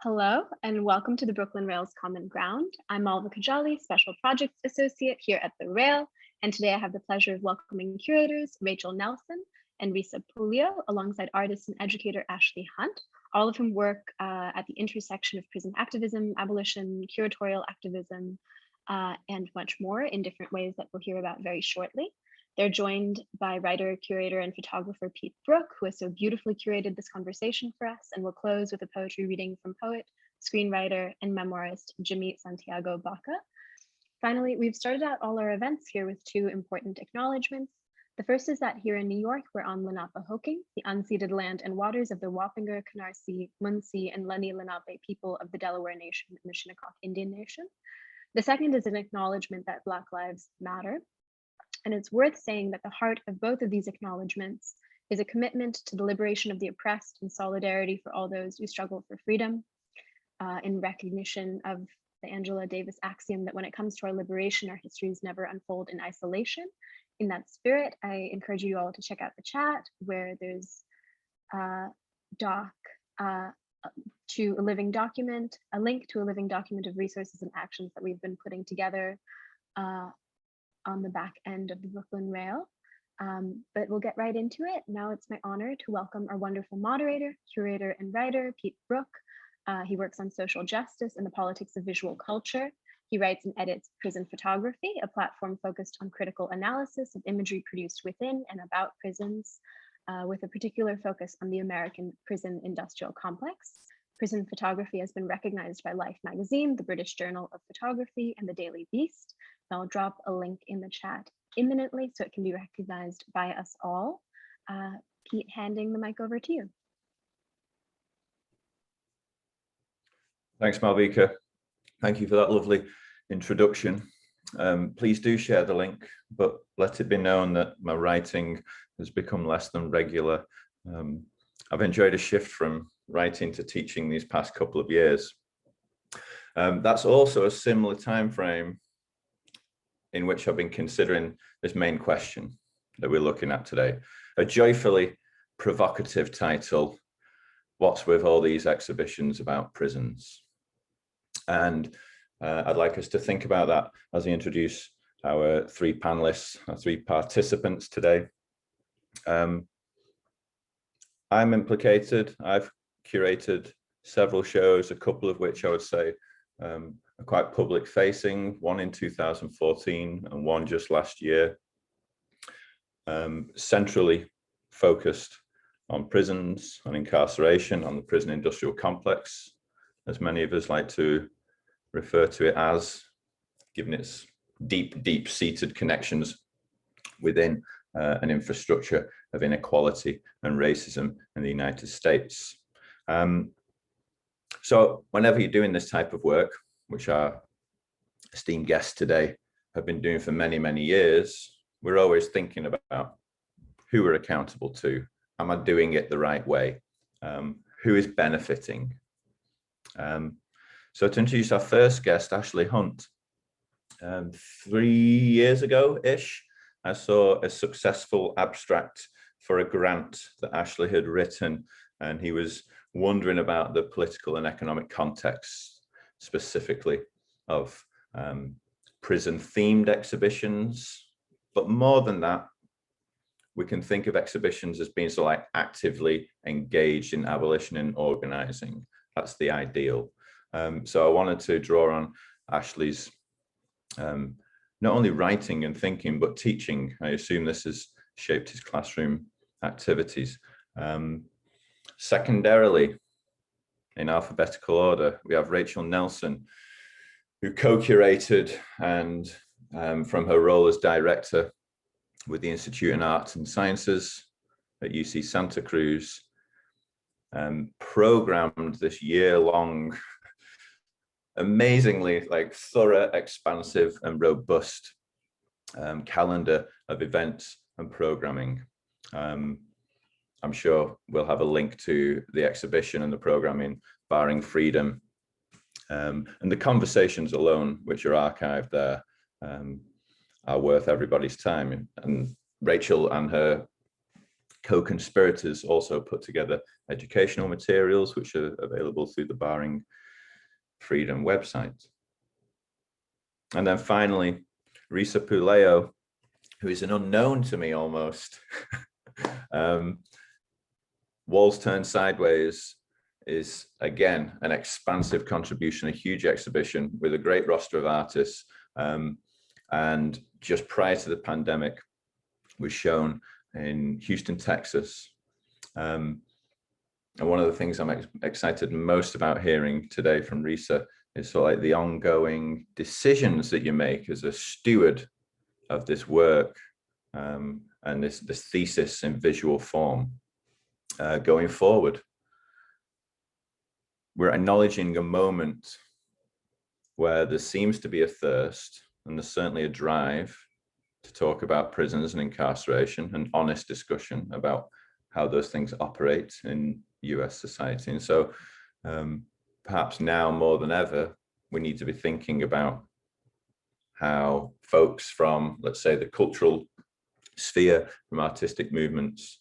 Hello, and welcome to the Brooklyn Rail's Common Ground. I'm Malva Kajali, Special Projects Associate here at the Rail, and today I have the pleasure of welcoming curators Rachel Nelson and Risa Puleo, alongside artist and educator Ashley Hunt, all of whom work at the intersection of prison activism, abolition, curatorial activism, and much more in different ways that we'll hear about very shortly. They're joined by writer, curator, and photographer Pete Brook, who has so beautifully curated this conversation for us, and we'll close with a poetry reading from poet, screenwriter, and memoirist Jimmy Santiago Baca. Finally, we've started out all our events here with two important acknowledgements. The first is that here in New York, we're on Lenape-Hoking, the unceded land and waters of the Wappinger, Canarsie, Munsee, and Lenni Lenape people of the Delaware Nation and the Shinnecock Indian Nation. The second is an acknowledgement that Black Lives Matter. And it's worth saying that the heart of both of these acknowledgements is a commitment to the liberation of the oppressed and solidarity for all those who struggle for freedom, in recognition of the Angela Davis axiom that when it comes to our liberation, our histories never unfold in isolation. In that spirit, I encourage you all to check out the chat where there's a link to a living document of resources and actions that we've been putting together on the back end of the Brooklyn Rail. But we'll get right into it. Now it's my honor to welcome our wonderful moderator, curator, and writer, Pete Brook. He works on social justice and the politics of visual culture. He writes and edits Prison Photography, a platform focused on critical analysis of imagery produced within and about prisons, with a particular focus on the American prison industrial complex. Prison photography has been recognized by Life magazine, the British Journal of Photography, and the Daily Beast. And I'll drop a link in the chat imminently so it can be recognized by us all. Pete, handing the mic over to you. Thanks, Malvika. Thank you for that lovely introduction. Please do share the link, but let it be known that my writing has become less than regular. I've enjoyed a shift from writing to teaching these past couple of years. That's also a similar time frame in which I've been considering this main question that we're looking at today. A joyfully provocative title, what's with all these exhibitions about prisons? And I'd like us to think about that as I introduce our three panelists, our three participants today. I'm implicated. I've curated several shows, a couple of which I would say are quite public facing, one in 2014 and one just last year, centrally focused on prisons, on incarceration, on the prison industrial complex, as many of us like to refer to it as, given its deep-seated connections within an infrastructure of inequality and racism in the United States. So whenever you're doing this type of work, which our esteemed guests today have been doing for many, many years, we're always thinking about who we're accountable to. Am I doing it the right way? Who is benefiting? So to introduce our first guest, Ashley Hunt. 3 years ago-ish, I saw a successful abstract for a grant that Ashley had written, and he was wondering about the political and economic context, specifically of prison-themed exhibitions. But more than that, we can think of exhibitions as being sort of like actively engaged in abolition and organizing. That's the ideal. So I wanted to draw on Ashley's not only writing and thinking, but teaching. I assume this has shaped his classroom activities. Secondarily, in alphabetical order, we have Rachel Nelson, who co-curated and from her role as director with the Institute in Arts and Sciences at UC Santa Cruz, programmed this year-long, amazingly thorough, expansive and robust calendar of events and programming. I'm sure we'll have a link to the exhibition and the programming, Barring Freedom. And the conversations alone, which are archived there, are worth everybody's time. And Rachel and her Co-conspirators also put together educational materials, which are available through the Barring Freedom website. And then finally, Risa Puleo, who is an unknown to me almost. Walls Turned Sideways is, again, an expansive contribution, a huge exhibition with a great roster of artists. And just prior to the pandemic, was shown in Houston, Texas. And one of the things I'm excited most about hearing today from Risa is sort of like the ongoing decisions that you make as a steward of this work and this thesis in visual form going forward. We're acknowledging a moment where there seems to be a thirst, and there's certainly a drive to talk about prisons and incarceration and honest discussion about how those things operate in US society. And so perhaps now more than ever, we need to be thinking about how folks from, let's say, the cultural sphere, from artistic movements,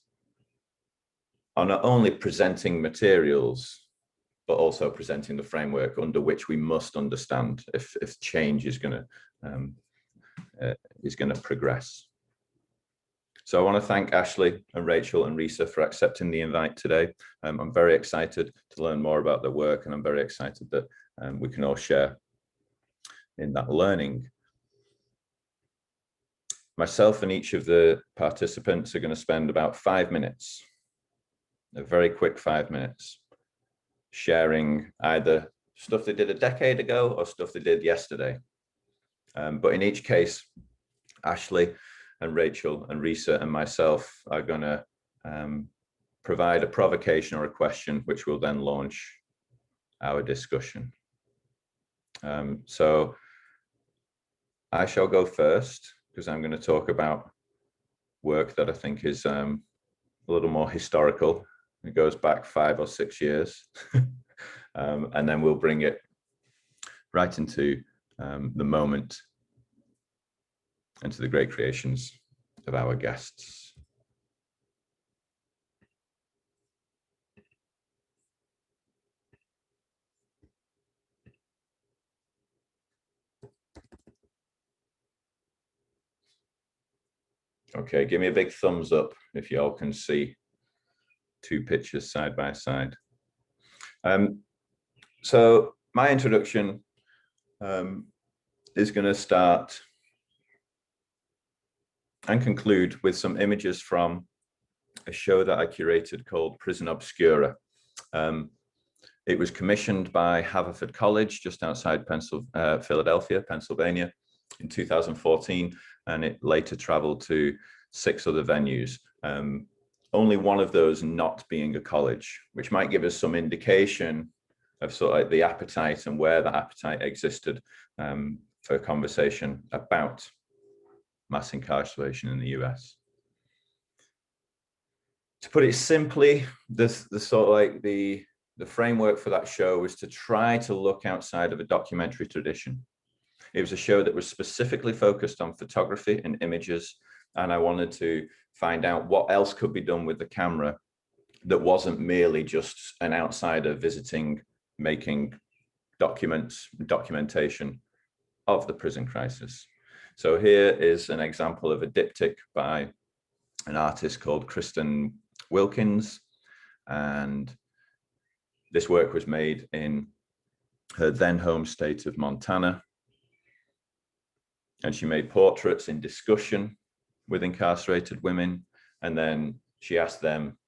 are not only presenting materials, but also presenting the framework under which we must understand if change is going to progress. So I want to thank Ashley and Rachel and Risa for accepting the invite today. I'm very excited to learn more about their work, and I'm very excited that we can all share in that learning. Myself and each of the participants are going to spend about 5 minutes, a very quick 5 minutes, sharing either stuff they did a decade ago or stuff they did yesterday. But in each case, Ashley and Rachel and Risa and myself are going to provide a provocation or a question, which will then launch our discussion. So I shall go first, because I'm going to talk about work that I think is a little more historical. It goes back 5 or 6 years. And then we'll bring it right into the moment and to the great creations of our guests. Okay, give me a big thumbs up if you all can see 2 pictures side by side. So my introduction is going to start and conclude with some images from a show that I curated called Prison Obscura. It was commissioned by Haverford College just outside Philadelphia, Pennsylvania in 2014, and it later traveled to 6 other venues. Only one of those not being a college, which might give us some indication of sort of like the appetite and where that appetite existed for a conversation about mass incarceration in the US. To put it simply, the sort of like the framework for that show was to try to look outside of a documentary tradition. It was a show that was specifically focused on photography and images, and I wanted to find out what else could be done with the camera that wasn't merely just an outsider visiting, making documentation of the prison crisis. So here is an example of a diptych by an artist called Kristen Wilkins, and this work was made in her then home state of Montana, and she made portraits in discussion with incarcerated women, and then she asked them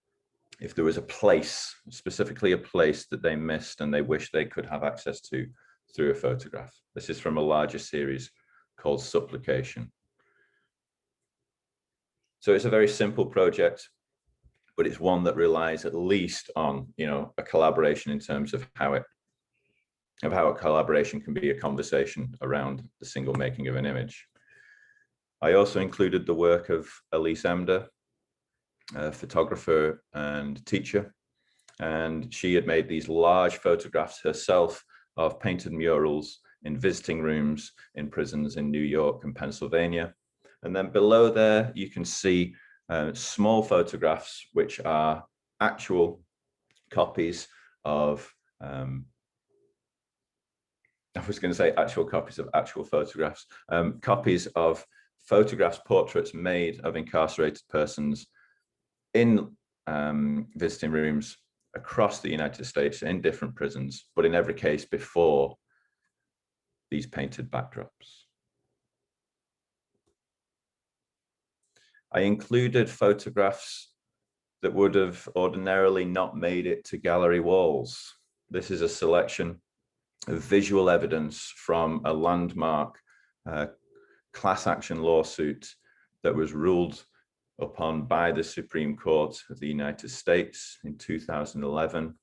if there was a place, specifically a place that they missed and they wish they could have access to through a photograph. This is from a larger series called Supplication. So it's a very simple project, but it's one that relies at least on, you know, a collaboration in terms of how a collaboration can be a conversation around the single making of an image. I also included the work of Elise Emder, a photographer and teacher, and she had made these large photographs herself of painted murals in visiting rooms in prisons in New York and Pennsylvania. And then below there, you can see small photographs, which are actual copies of, I was going to say actual copies of actual photographs, copies of photographs, portraits made of incarcerated persons in visiting rooms across the United States in different prisons, but in every case before these painted backdrops. I included photographs that would have ordinarily not made it to gallery walls. This is a selection of visual evidence from a landmark class action lawsuit that was ruled upon by the Supreme Court of the United States in 2011.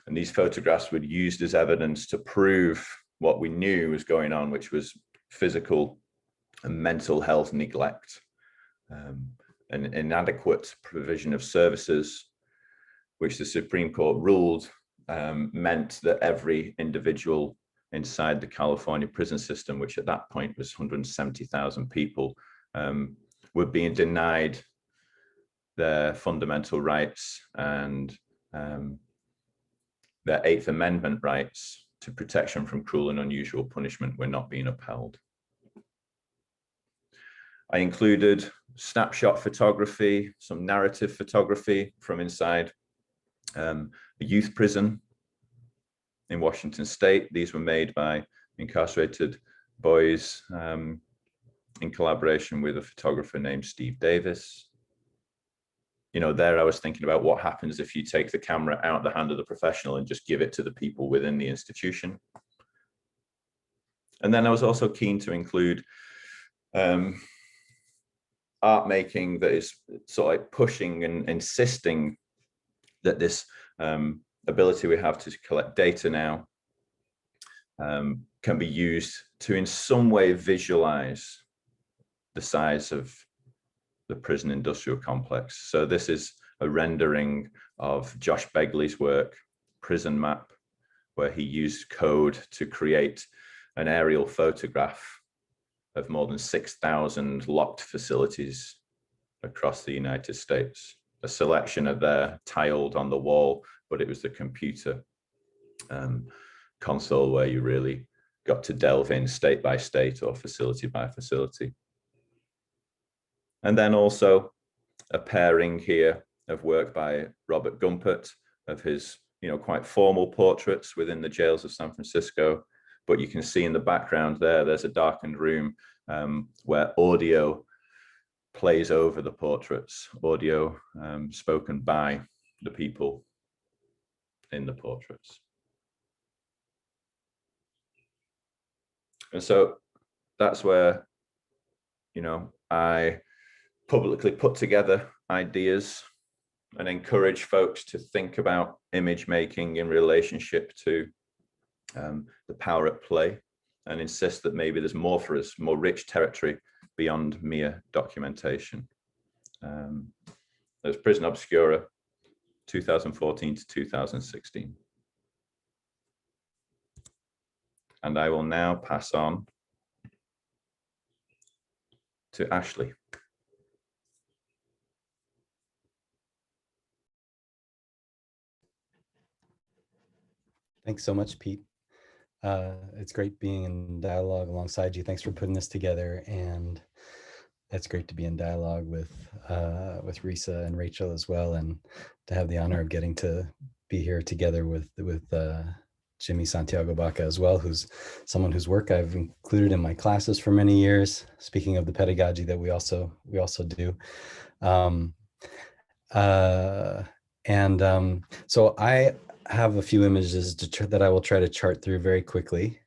And these photographs were used as evidence to prove what we knew was going on, which was physical and mental health neglect, an inadequate provision of services, which the Supreme Court ruled meant that every individual inside the California prison system, which at that point was 170,000 people, were being denied their fundamental rights and their Eighth Amendment rights to protection from cruel and unusual punishment were not being upheld. I included snapshot photography, some narrative photography from inside a youth prison in Washington State. These were made by incarcerated boys in collaboration with a photographer named Steve Davis. You know, there I was thinking about what happens if you take the camera out of the hand of the professional and just give it to the people within the institution. And then I was also keen to include art making that is sort of like pushing and insisting that this ability we have to collect data now can be used to in some way visualize the size of the prison industrial complex. So this is a rendering of Josh Begley's work, Prison Map, where he used code to create an aerial photograph of more than 6,000 locked facilities across the United States. A selection of there tiled on the wall, but it was the computer console where you really got to delve in state by state or facility by facility. And then also a pairing here of work by Robert Gumpert of his, quite formal portraits within the jails of San Francisco. But you can see in the background there's a darkened room where audio plays over the portraits, audio spoken by the people in the portraits. And so that's where, I publicly put together ideas and encourage folks to think about image making in relationship to the power at play, and insist that maybe there's more for us, more rich territory beyond mere documentation. There's Prison Obscura, 2014 to 2016. And I will now pass on to Ashley. Thanks so much, Pete. It's great being in dialogue alongside you. Thanks for putting this together, and it's great to be in dialogue with Risa and Rachel as well, and to have the honor of getting to be here together with Jimmy Santiago Baca as well, who's someone whose work I've included in my classes for many years. Speaking of the pedagogy that we also do, so I have a few images that I will try to chart through very quickly.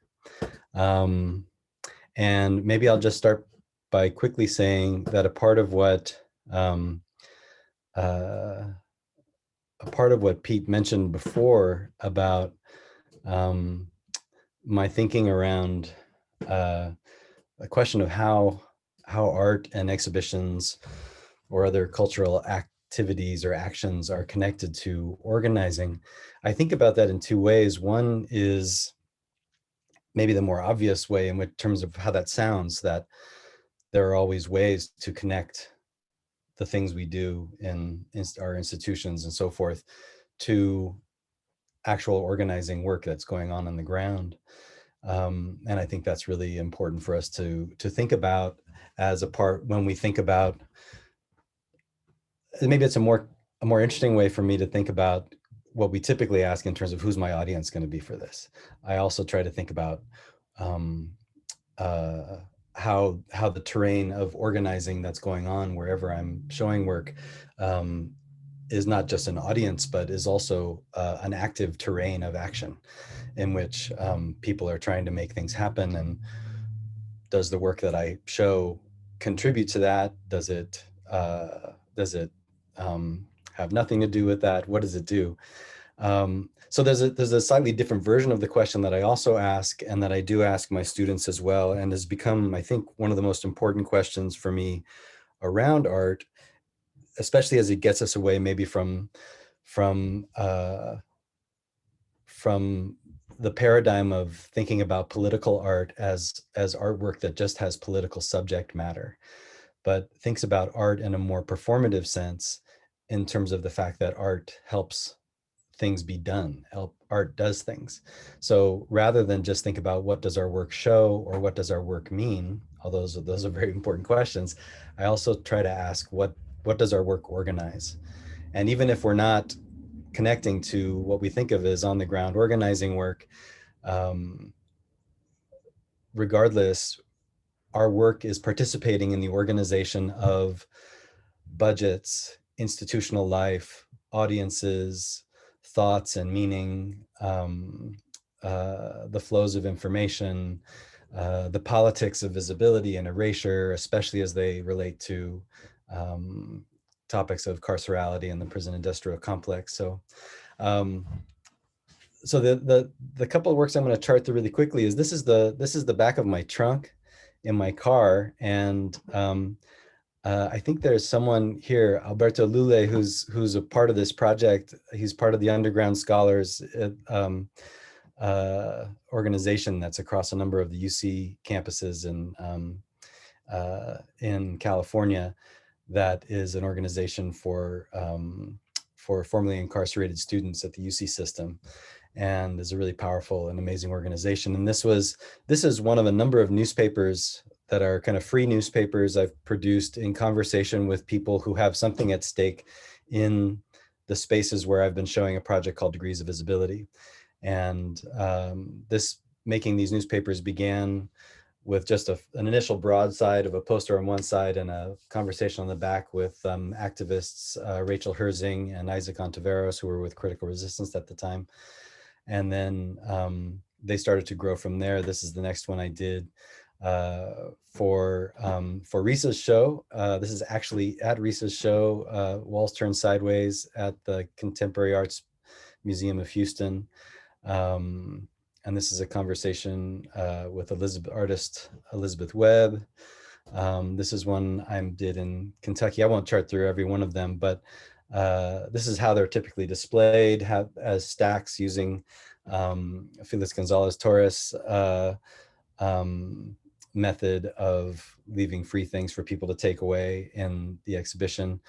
And maybe I'll just start by quickly saying that a part of what Pete mentioned before about my thinking around a question of how art and exhibitions or other cultural activities or actions are connected to organizing. I think about that in two ways. One is maybe the more obvious way in terms of how that sounds, that there are always ways to connect the things we do in our institutions and so forth to actual organizing work that's going on the ground. And I think that's really important for us to think about as a part when we think about, maybe it's a more interesting way for me to think about what we typically ask in terms of who's my audience going to be for this. I also try to think about how the terrain of organizing that's going on wherever I'm showing work is not just an audience, but is also an active terrain of action in which people are trying to make things happen. And does the work that I show contribute to that? Does it have nothing to do with that? What does it do? So there's a slightly different version of the question that I also ask, and that I do ask my students as well, and has become, I think, one of the most important questions for me around art, especially as it gets us away maybe from the paradigm of thinking about political art as artwork that just has political subject matter, but thinks about art in a more performative sense in terms of the fact that art helps things be done. Art does things. So rather than just think about what does our work show or what does our work mean, although those are very important questions, I also try to ask what does our work organize? And even if we're not connecting to what we think of as on the ground organizing work, regardless, our work is participating in the organization of budgets, institutional life, audiences, thoughts and meaning, the flows of information, the politics of visibility and erasure, especially as they relate to topics of carcerality and the prison industrial complex. So, so the couple of works I'm going to chart through really quickly is this is the back of my trunk in my car, and I think there's someone here, Alberto Lule, who's a part of this project. He's part of the Underground Scholars organization that's across a number of the UC campuses in California. That is an organization for formerly incarcerated students at the UC system, and is a really powerful and amazing organization. And this is one of a number of newspapers that are kind of free newspapers I've produced in conversation with people who have something at stake in the spaces where I've been showing a project called Degrees of Visibility. And making these newspapers began with just an initial broadside of a poster on one side and a conversation on the back with activists Rachel Herzing and Isaac Ontiveros, who were with Critical Resistance at the time. And then they started to grow from there. This is the next one I did for Risa's show. This is actually at Risa's show, Walls Turn Sideways at the Contemporary Arts Museum of Houston. And this is a conversation with artist Elizabeth Webb. This is one I did in Kentucky. I won't chart through every one of them, but this is how they're typically displayed, as stacks using Felix Gonzalez Torres method of leaving free things for people to take away in the exhibition.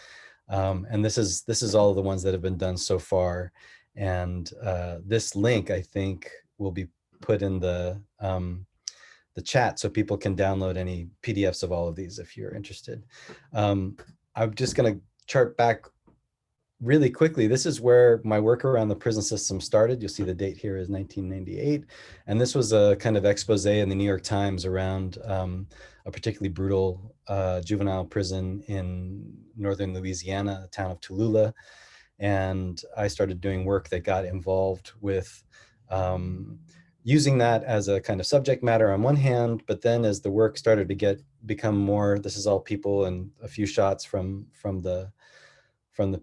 And this is all of the ones that have been done so far. And this link, I think, will be put in the chat so people can download any PDFs of all of these if you're interested. I'm just going to chart back really quickly. This is where my work around the prison system started. You'll see the date here is 1998. And this was a kind of expose in the New York Times around a particularly brutal juvenile prison in northern Louisiana, the town of Tallulah. And I started doing work that got involved with using that as a kind of subject matter on one hand, but then as the work started to become more, this is all people and a few shots from the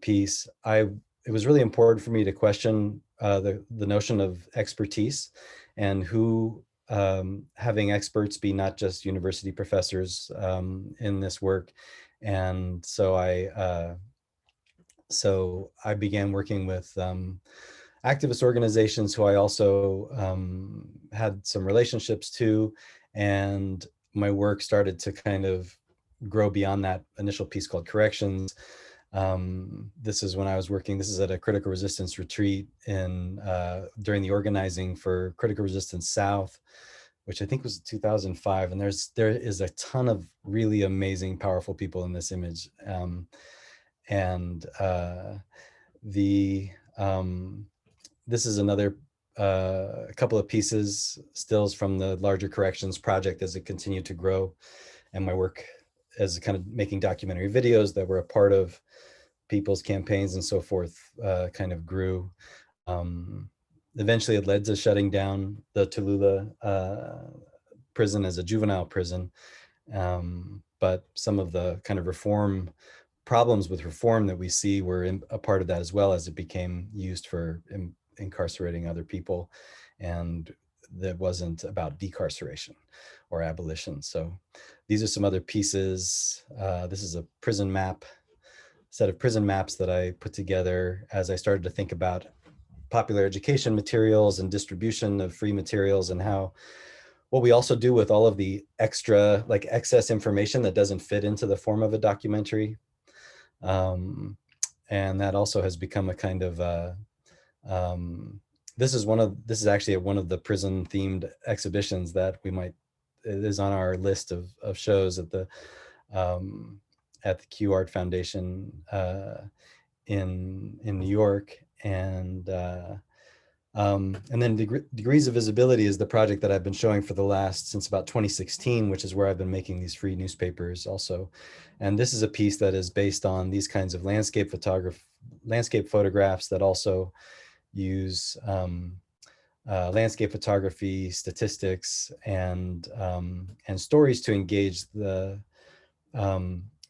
piece, it was really important for me to question the notion of expertise and who having experts be not just university professors in this work. And so I began working with activist organizations who I also had some relationships to, and my work started to kind of grow beyond that initial piece called Corrections. This is when I was working, this is at a critical resistance retreat during the organizing for Critical Resistance South, which I think was 2005. And there is a ton of really amazing, powerful people in this image. This is another a couple of pieces, stills from the larger Corrections project as it continued to grow, and my work as kind of making documentary videos that were a part of people's campaigns and so forth kind of grew. Eventually it led to shutting down the Tallulah prison as a juvenile prison. But some of the kind of problems with reform that we see were a part of that, as well, as it became used for incarcerating other people. And that wasn't about decarceration or abolition. So these are some other pieces. This is a prison map, set of prison maps that I put together as I started to think about popular education materials and distribution of free materials, and how what we also do with all of the extra, like excess information that doesn't fit into the form of a documentary. And that also has become a kind of, this is actually one of the prison themed exhibitions that it is on our list of shows at the Q Art Foundation in New York. And then Degrees of Visibility is the project that I've been showing since about 2016, which is where I've been making these free newspapers also. And this is a piece that is based on these kinds of landscape photographs that also use landscape photography, statistics, and stories to engage the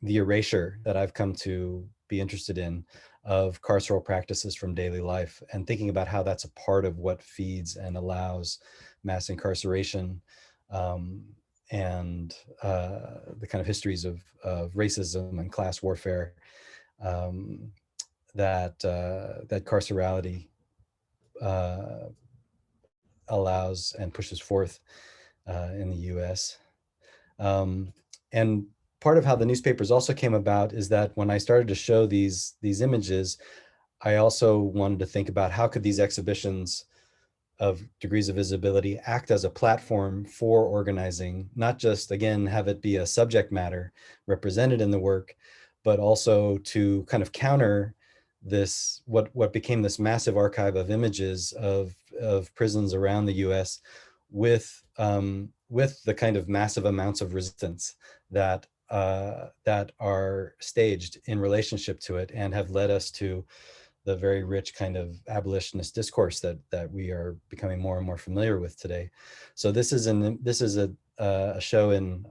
erasure that I've come to be interested in of carceral practices from daily life, and thinking about how that's a part of what feeds and allows mass incarceration, and the kind of histories of racism and class warfare that carcerality allows and pushes forth in the US. And part of how the newspapers also came about is that when I started to show these images, I also wanted to think about how could these exhibitions of Degrees of Visibility act as a platform for organizing, not just, again, have it be a subject matter represented in the work, but also to kind of counter this, what became this massive archive of images of prisons around the US with the kind of massive amounts of resistance that are staged in relationship to it, and have led us to the very rich kind of abolitionist discourse that we are becoming more and more familiar with today. So this is a show in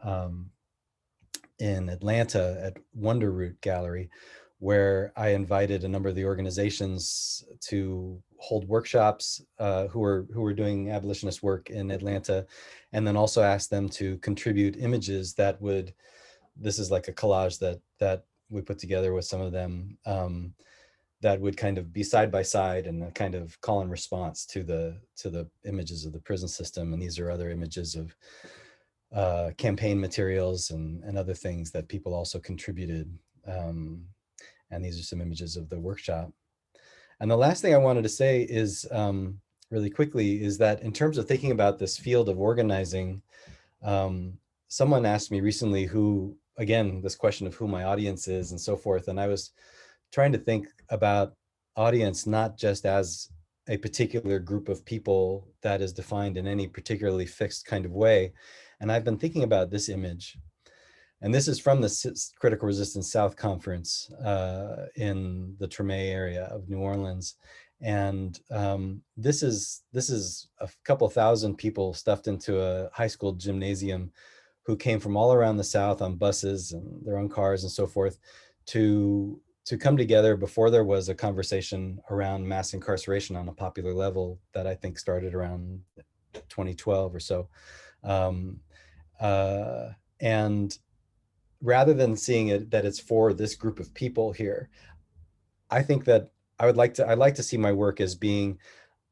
Atlanta at Wonder Root Gallery, where I invited a number of the organizations to hold workshops who were doing abolitionist work in Atlanta, and then also asked them to contribute images that would, this is like a collage that we put together with some of them, that would kind of be side by side and a kind of call and response to the images of the prison system. And these are other images of campaign materials and other things that people also contributed. And these are some images of the workshop. And the last thing I wanted to say is, really quickly, is that in terms of thinking about this field of organizing, someone asked me recently again, this question of who my audience is and so forth. And I was trying to think about audience not just as a particular group of people that is defined in any particularly fixed kind of way. And I've been thinking about this image. And this is from the Critical Resistance South Conference in the Treme area of New Orleans. And this is a couple thousand people stuffed into a high school gymnasium who came from all around the South on buses and their own cars and so forth to come together before there was a conversation around mass incarceration on a popular level that I think started around 2012 or so. And rather than seeing it that it's for this group of people here, I think that I'd like to see my work as being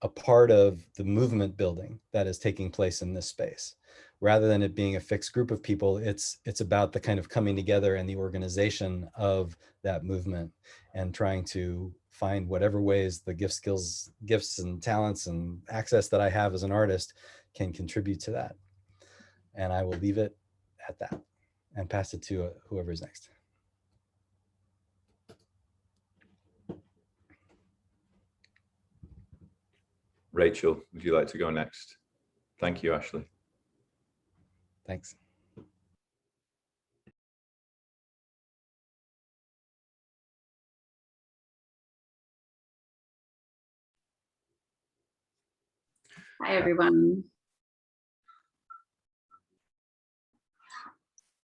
a part of the movement building that is taking place in this space, rather than it being a fixed group of people, it's about the kind of coming together and the organization of that movement, and trying to find whatever ways the gifts and talents and access that I have as an artist can contribute to that. And I will leave it at that and pass it to whoever's next. Rachel, would you like to go next? Thank you, Ashley. Thanks. Hi, everyone.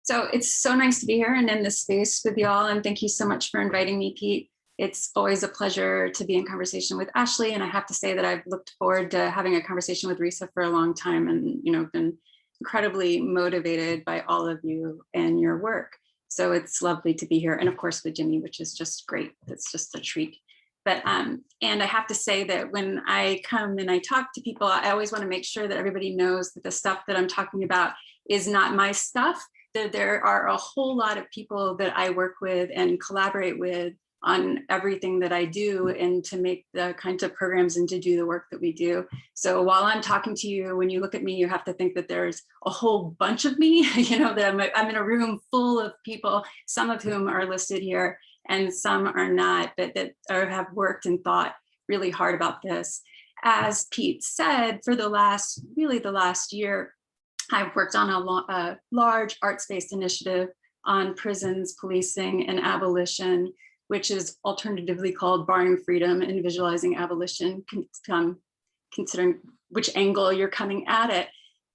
So it's so nice to be here and in this space with y'all, and thank you so much for inviting me, Pete. It's always a pleasure to be in conversation with Ashley, and I have to say that I've looked forward to having a conversation with Risa for a long time, and been incredibly motivated by all of you and your work. So it's lovely to be here, and of course with Jimmy, which is just great. It's just a treat. But and I have to say that when I come and I talk to people, I always want to make sure that everybody knows that the stuff that I'm talking about is not my stuff. That there are a whole lot of people that I work with and collaborate with on everything that I do, and to make the kinds of programs and to do the work that we do. So while I'm talking to you, when you look at me, you have to think that there's a whole bunch of me, that I'm in a room full of people, some of whom are listed here and some are not, but that have worked and thought really hard about this. As Pete said, for the last year, I've worked on a large arts-based initiative on prisons, policing, and abolition, which is alternatively called Barring Freedom and Visualizing Abolition, considering which angle you're coming at it,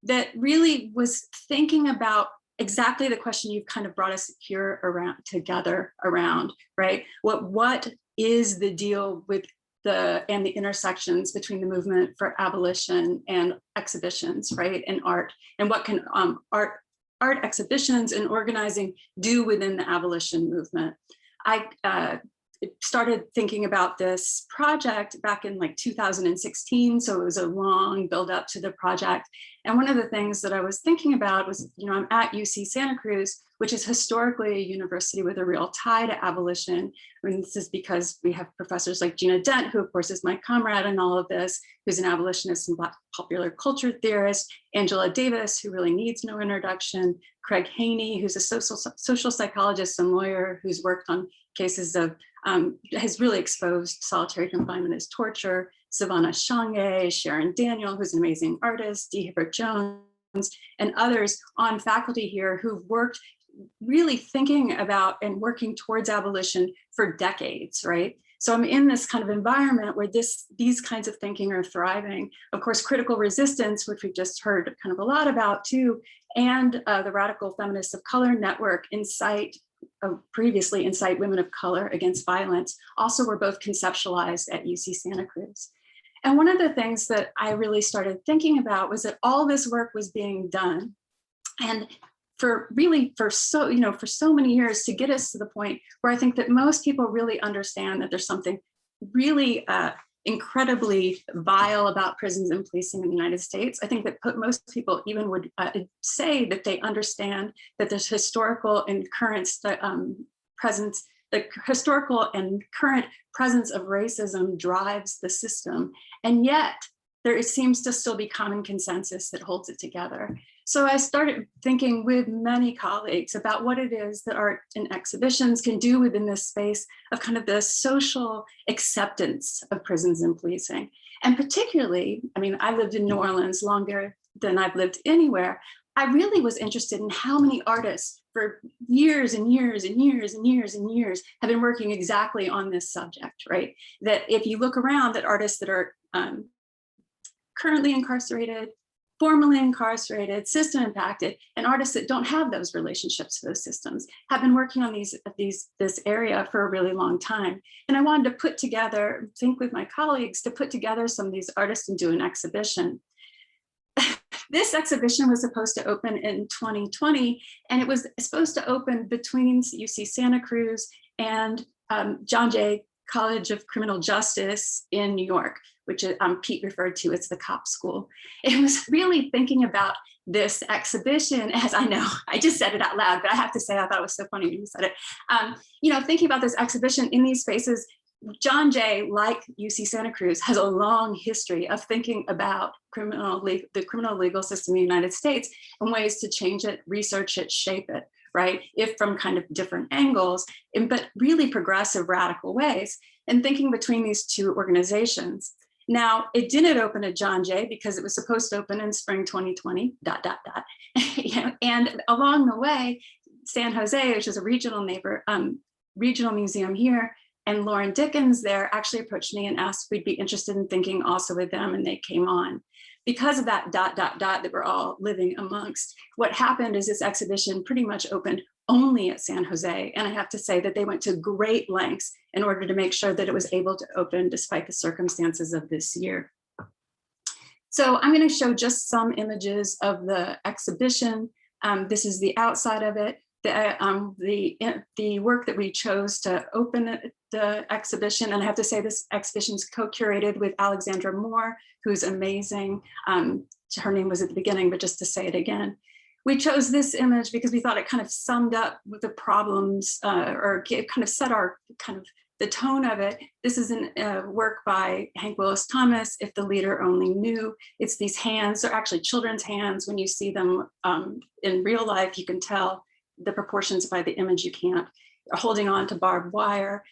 that really was thinking about exactly the question you've kind of brought us here together around, right? What is the deal with the intersections between the movement for abolition and exhibitions, right? And art, and what can art exhibitions and organizing do within the abolition movement? I started thinking about this project back in like 2016. So it was a long build up to the project. And one of the things that I was thinking about was, I'm at UC Santa Cruz, which is historically a university with a real tie to abolition. And this is because we have professors like Gina Dent, who of course is my comrade in all of this, who's an abolitionist and Black popular culture theorist, Angela Davis, who really needs no introduction, Craig Haney, who's a social psychologist and lawyer who's worked on cases of, has really exposed solitary confinement as torture, Savannah Shange, Sharon Daniel, who's an amazing artist, Dee Hibbert Jones, and others on faculty here who've worked really thinking about and working towards abolition for decades, right? So I'm in this kind of environment where these kinds of thinking are thriving. Of course, critical resistance, which we've just heard kind of a lot about too, and the Radical Feminists of Color Network previously Incite Women of Color Against Violence, also were both conceptualized at UC Santa Cruz. And one of the things that I really started thinking about was that all this work was being done, and for so many years, to get us to the point where I think that most people really understand that there's something really incredibly vile about prisons and policing in the United States. I think that most people even would say that they understand that there's historical and current presence, the historical and current presence of racism drives the system. And yet there seems to still be common consensus that holds it together. So I started thinking with many colleagues about what it is that art and exhibitions can do within this space of kind of the social acceptance of prisons and policing. And particularly, I lived in New Orleans longer than I've lived anywhere. I really was interested in how many artists for years and years and years and years and years have been working exactly on this subject, right? That if you look around at artists that are currently incarcerated, formerly incarcerated, system impacted, and artists that don't have those relationships to those systems have been working on this area for a really long time. And I wanted to think with my colleagues to put together some of these artists and do an exhibition. This exhibition was supposed to open in 2020, and it was supposed to open between UC Santa Cruz and John Jay College of Criminal Justice in New York, which Pete referred to as the cop school. It was really thinking about this exhibition, as I know, I just said it out loud, but I have to say, I thought it was so funny when you said it. You know, thinking about this exhibition in these spaces, John Jay, like UC Santa Cruz, has a long history of thinking about the criminal legal system in the United States and ways to change it, research it, shape it, right? If from kind of different angles, but really progressive, radical ways, and thinking between these two organizations. Now, it didn't open at John Jay because it was supposed to open in spring 2020, ... You know, and along the way, San Jose, which is a regional museum here, and Lauren Dickens there actually approached me and asked if we'd be interested in thinking also with them, and they came on. Because of that ... that we're all living amongst, what happened is this exhibition pretty much opened only at San Jose. And I have to say that they went to great lengths in order to make sure that it was able to open despite the circumstances of this year. So I'm going to show just some images of the exhibition. This is the outside of it. The work that we chose to open the exhibition, and I have to say this exhibition is co-curated with Alexandra Moore, who's amazing. Her name was at the beginning, but just to say it again. We chose this image because we thought it kind of summed up the problems or kind of set our the tone of it. This is a work by Hank Willis Thomas, If the Leader Only Knew. It's these hands, they're actually children's hands. When you see them in real life, you can tell the proportions by the image, you can't. They're holding on to barbed wire.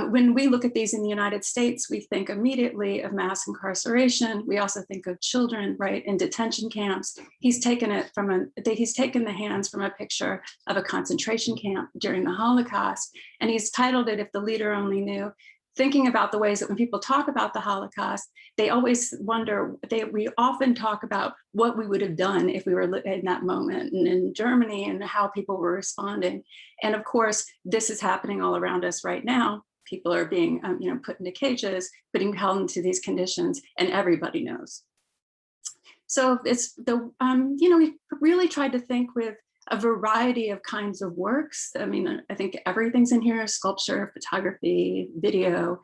When we look at these in the United States, we think immediately of mass incarceration. We also think of children, right, in detention camps. He's taken it from he's taken the hands from a picture of a concentration camp during the Holocaust, and he's titled it, If the Leader Only Knew, thinking about the ways that when people talk about the Holocaust, they always wonder, we often talk about what we would have done if we were in that moment, and in Germany, and how people were responding. And of course, this is happening all around us right now. People are being put into cages, being held into these conditions, and everybody knows. So it's we really tried to think with a variety of kinds of works. I mean, I think everything's in here: sculpture, photography, video,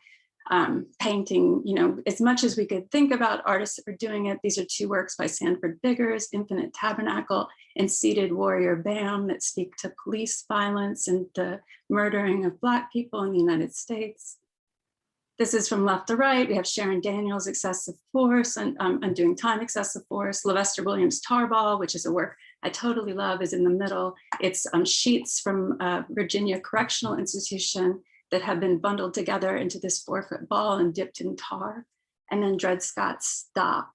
painting, as much as we could think about artists that were doing it. These are two works by Sanford Biggers, Infinite Tabernacle and Seated Warrior Bam, that speak to police violence and the murdering of Black people in the United States. This is from left to right. We have Sharon Daniels' Excessive Force and Undoing Time, Excessive Force. Levester Williams' Tarball, which is a work I totally love, is in the middle. It's sheets from Virginia Correctional Institution that have been bundled together into this 4-foot ball and dipped in tar. And then Dred Scott's Stop.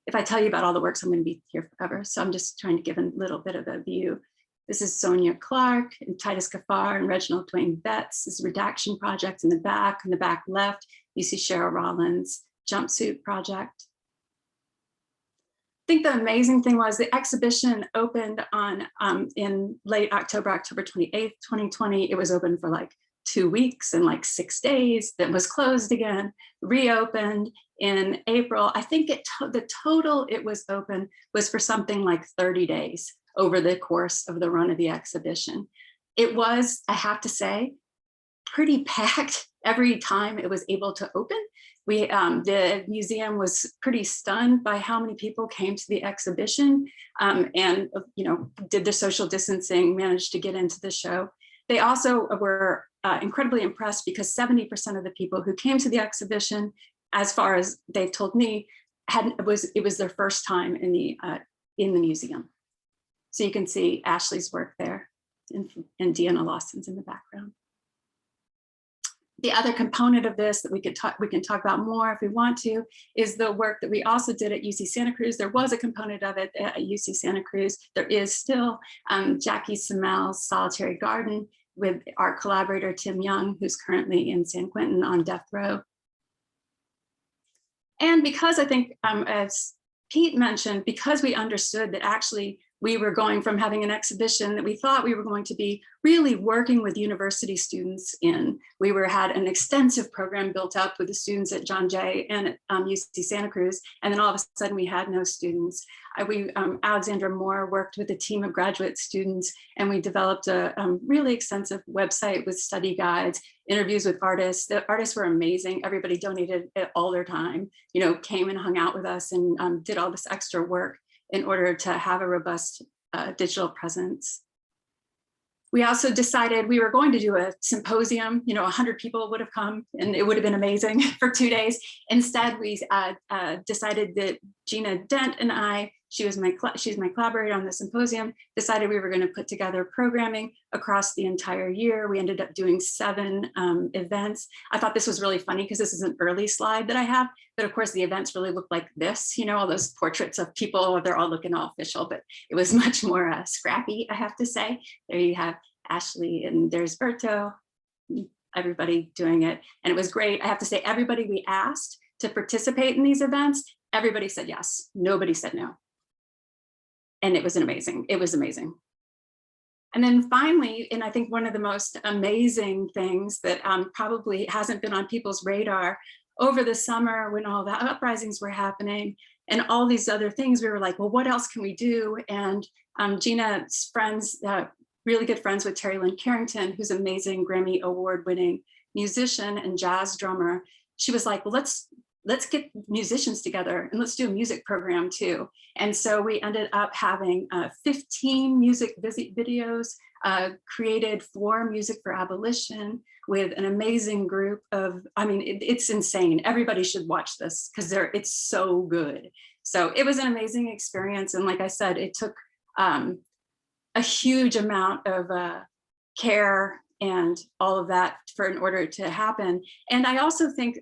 If I tell you about all the works, I'm going to be here forever. So I'm just trying to give a little bit of a view. This is Sonia Clark and Titus Kaffar and Reginald Dwayne Betts. This is Redaction Project in the back. In the back left, you see Cheryl Rollins' Jumpsuit Project. I think the amazing thing was the exhibition opened on in late October 28th, 2020. It was open for like 2 weeks and like 6 days, then was closed again, reopened in April. I think the total it was open was for something like 30 days over the course of the run of the exhibition. It was, I have to say, pretty packed every time it was able to open. The museum was pretty stunned by how many people came to the exhibition and did the social distancing, managed to get into the show. They also were incredibly impressed because 70% of the people who came to the exhibition, as far as they've told me, it was their first time in the museum. So you can see Ashley's work there, and Deanna Lawson's in the background. The other component of this that we can talk about more if we want to is the work that we also did at UC Santa Cruz. There was a component of it at UC Santa Cruz. There is still Jackie Samal's Solitary Garden with our collaborator, Tim Young, who's currently in San Quentin on death row. And because I think, as Pete mentioned, because we understood that actually we were going from having an exhibition that we thought we were going to be really working with university students in. We had an extensive program built up with the students at John Jay and at UC Santa Cruz, and then all of a sudden we had no students. Alexandra Moore worked with a team of graduate students, and we developed a really extensive website with study guides, interviews with artists. The artists were amazing. Everybody donated all their time, came and hung out with us and did all this extra work. in order to have a robust digital presence. We also decided we were going to do a symposium. 100 people would have come and it would have been amazing for 2 days. Instead, we decided that Gina Dent and I, she's my collaborator on the symposium, decided we were going to put together programming across the entire year. We ended up doing 7 events. I thought this was really funny because this is an early slide that I have, but of course the events really look like this, all those portraits of people, they're all looking all official, but it was much more scrappy, I have to say. There you have Ashley and there's Berto, everybody doing it. And it was great. I have to say, everybody we asked to participate in these events, everybody said yes, nobody said no. And it was amazing. It was amazing. And then finally, and I think one of the most amazing things that probably hasn't been on people's radar, over the summer when all the uprisings were happening and all these other things, we were like, well, what else can we do? And Gina's friends, really good friends with Terry Lynn Carrington, who's an amazing Grammy award-winning musician and jazz drummer. She was like, well, let's get musicians together and let's do a music program too. And so we ended up having 15 music videos created for Music for Abolition with an amazing group of, it's insane. Everybody should watch this because it's so good. So it was an amazing experience. And like I said, it took a huge amount of care and all of that in order to happen. And I also think,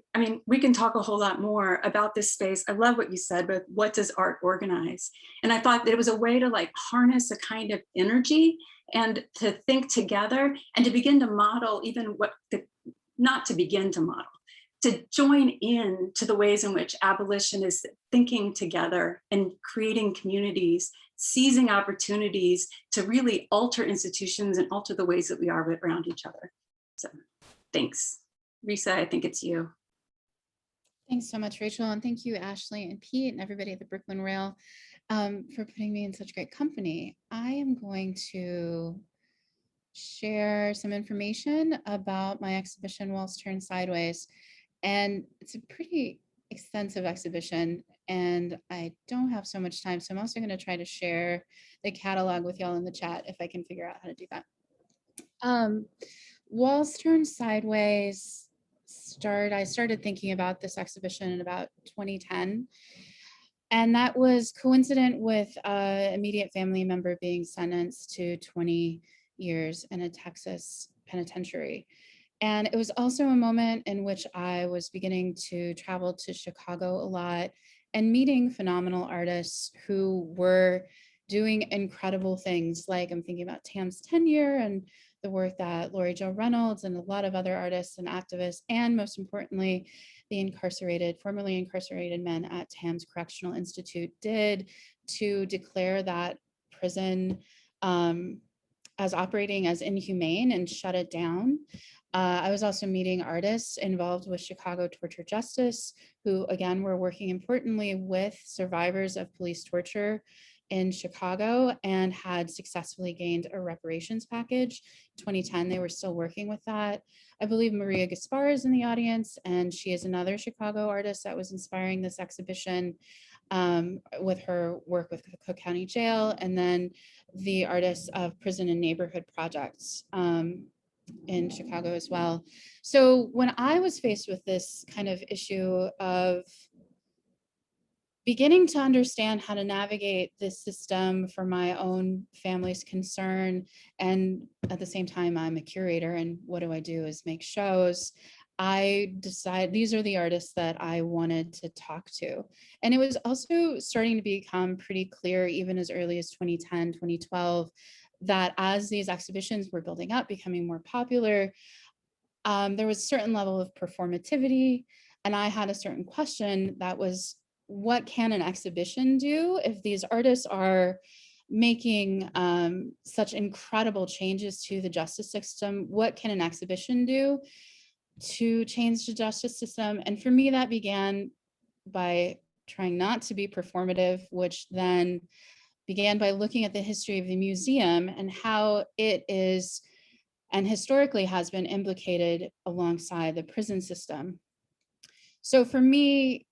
we can talk a whole lot more about this space. I love what you said, but what does art organize? And I thought that it was a way to harness a kind of energy and to think together and to begin to model not to begin to model, to join in to the ways in which abolition is thinking together and creating communities, seizing opportunities to really alter institutions and alter the ways that we are around each other. So thanks. Risa, I think it's you. Thanks so much, Rachel. And thank you, Ashley and Pete and everybody at the Brooklyn Rail for putting me in such great company. I am going to share some information about my exhibition, Walls Turn Sideways. And it's a pretty extensive exhibition and I don't have so much time. So I'm also going to try to share the catalog with y'all in the chat if I can figure out how to do that. Walls Turn Sideways I started thinking about this exhibition in about 2010. And that was coincident with an immediate family member being sentenced to 20 years in a Texas penitentiary. And it was also a moment in which I was beginning to travel to Chicago a lot and meeting phenomenal artists who were doing incredible things. Like I'm thinking about Tam's Tenure and the work that Lori Jo Reynolds and a lot of other artists and activists, and most importantly, the formerly incarcerated men at Tam's Correctional Institute did to declare that prison as operating as inhumane and shut it down. I was also meeting artists involved with Chicago Torture Justice, who again were working importantly with survivors of police torture in Chicago and had successfully gained a reparations package. 2010, they were still working with that. I believe Maria Gaspar is in the audience, and she is another Chicago artist that was inspiring this exhibition with her work with Cook County Jail, and then the artists of Prison and Neighborhood Projects in Chicago as well. So when I was faced with this kind of issue of beginning to understand how to navigate this system for my own family's concern, and at the same time, I'm a curator, and what do I do is make shows. I decided these are the artists that I wanted to talk to. And it was also starting to become pretty clear, even as early as 2010, 2012, that as these exhibitions were building up, becoming more popular, there was a certain level of performativity. And I had a certain question that was, what can an exhibition do if these artists are making such incredible changes to the justice system? What can an exhibition do to change the justice system? And for me, that began by trying not to be performative, which then began by looking at the history of the museum and how it is and historically has been implicated alongside the prison system. So for me,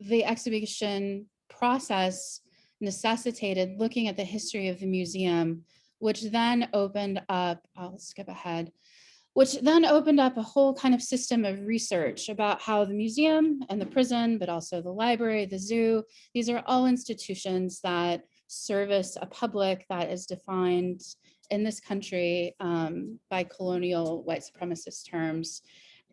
the exhibition process necessitated looking at the history of the museum, which then opened up, I'll skip ahead, which then opened up a whole kind of system of research about how the museum and the prison, but also the library, the zoo, these are all institutions that service a public that is defined in this country by colonial white supremacist terms.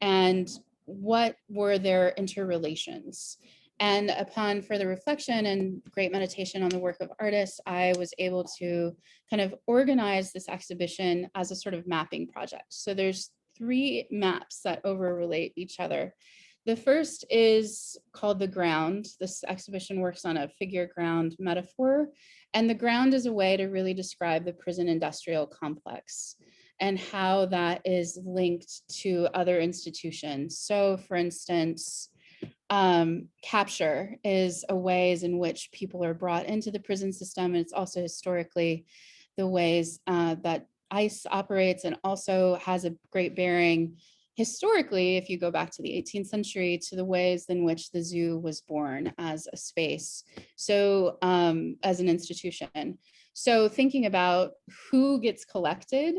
And what were their interrelations? And upon further reflection and great meditation on the work of artists, I was able to kind of organize this exhibition as a sort of mapping project. So there's 3 maps that overrelate each other. The first is called the ground. This exhibition works on a figure ground metaphor. And the ground is a way to really describe the prison industrial complex and how that is linked to other institutions. So for instance, capture is a ways in which people are brought into the prison system. And it's also historically the ways that ICE operates, and also has a great bearing historically, if you go back to the 18th century, to the ways in which the zoo was born as a space. So as an institution. So thinking about who gets collected,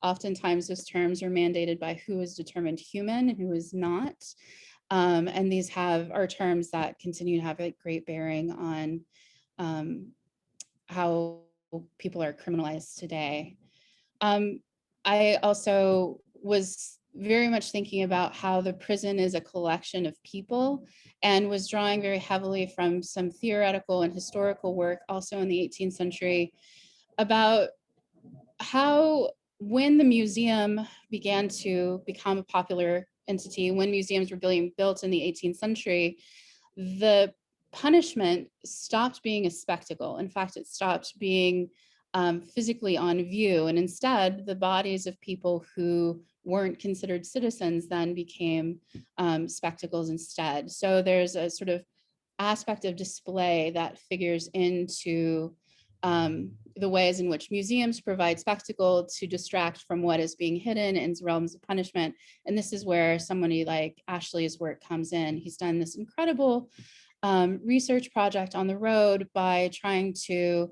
oftentimes those terms are mandated by who is determined human and who is not. And these are terms that continue to have a great bearing on how people are criminalized today. I also was very much thinking about how the prison is a collection of people, and was drawing very heavily from some theoretical and historical work also in the 18th century about how, when the museum began to become a popular entity, when museums were being built in the 18th century, the punishment stopped being a spectacle. In fact, it stopped being physically on view, and instead the bodies of people who weren't considered citizens then became spectacles instead. So there's a sort of aspect of display that figures into the ways in which museums provide spectacle to distract from what is being hidden in realms of punishment. And this is where somebody like Ashley's work comes in. He's done this incredible research project on the road by trying to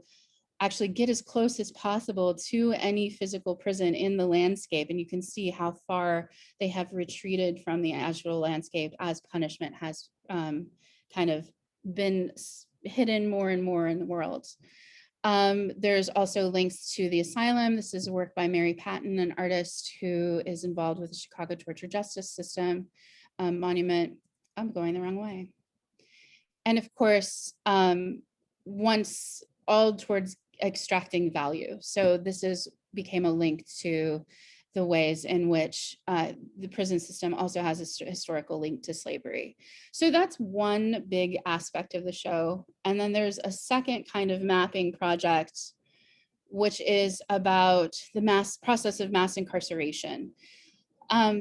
actually get as close as possible to any physical prison in the landscape. And you can see how far they have retreated from the actual landscape as punishment has kind of been hidden more and more in the world. There's also links to the asylum. This is a work by Mary Patton, an artist who is involved with the Chicago torture justice system monument. I'm going the wrong way. And of course, once all towards extracting value. So this became a link to the ways in which the prison system also has a historical link to slavery. So that's one big aspect of the show. And then there's a second kind of mapping project, which is about the process of mass incarceration.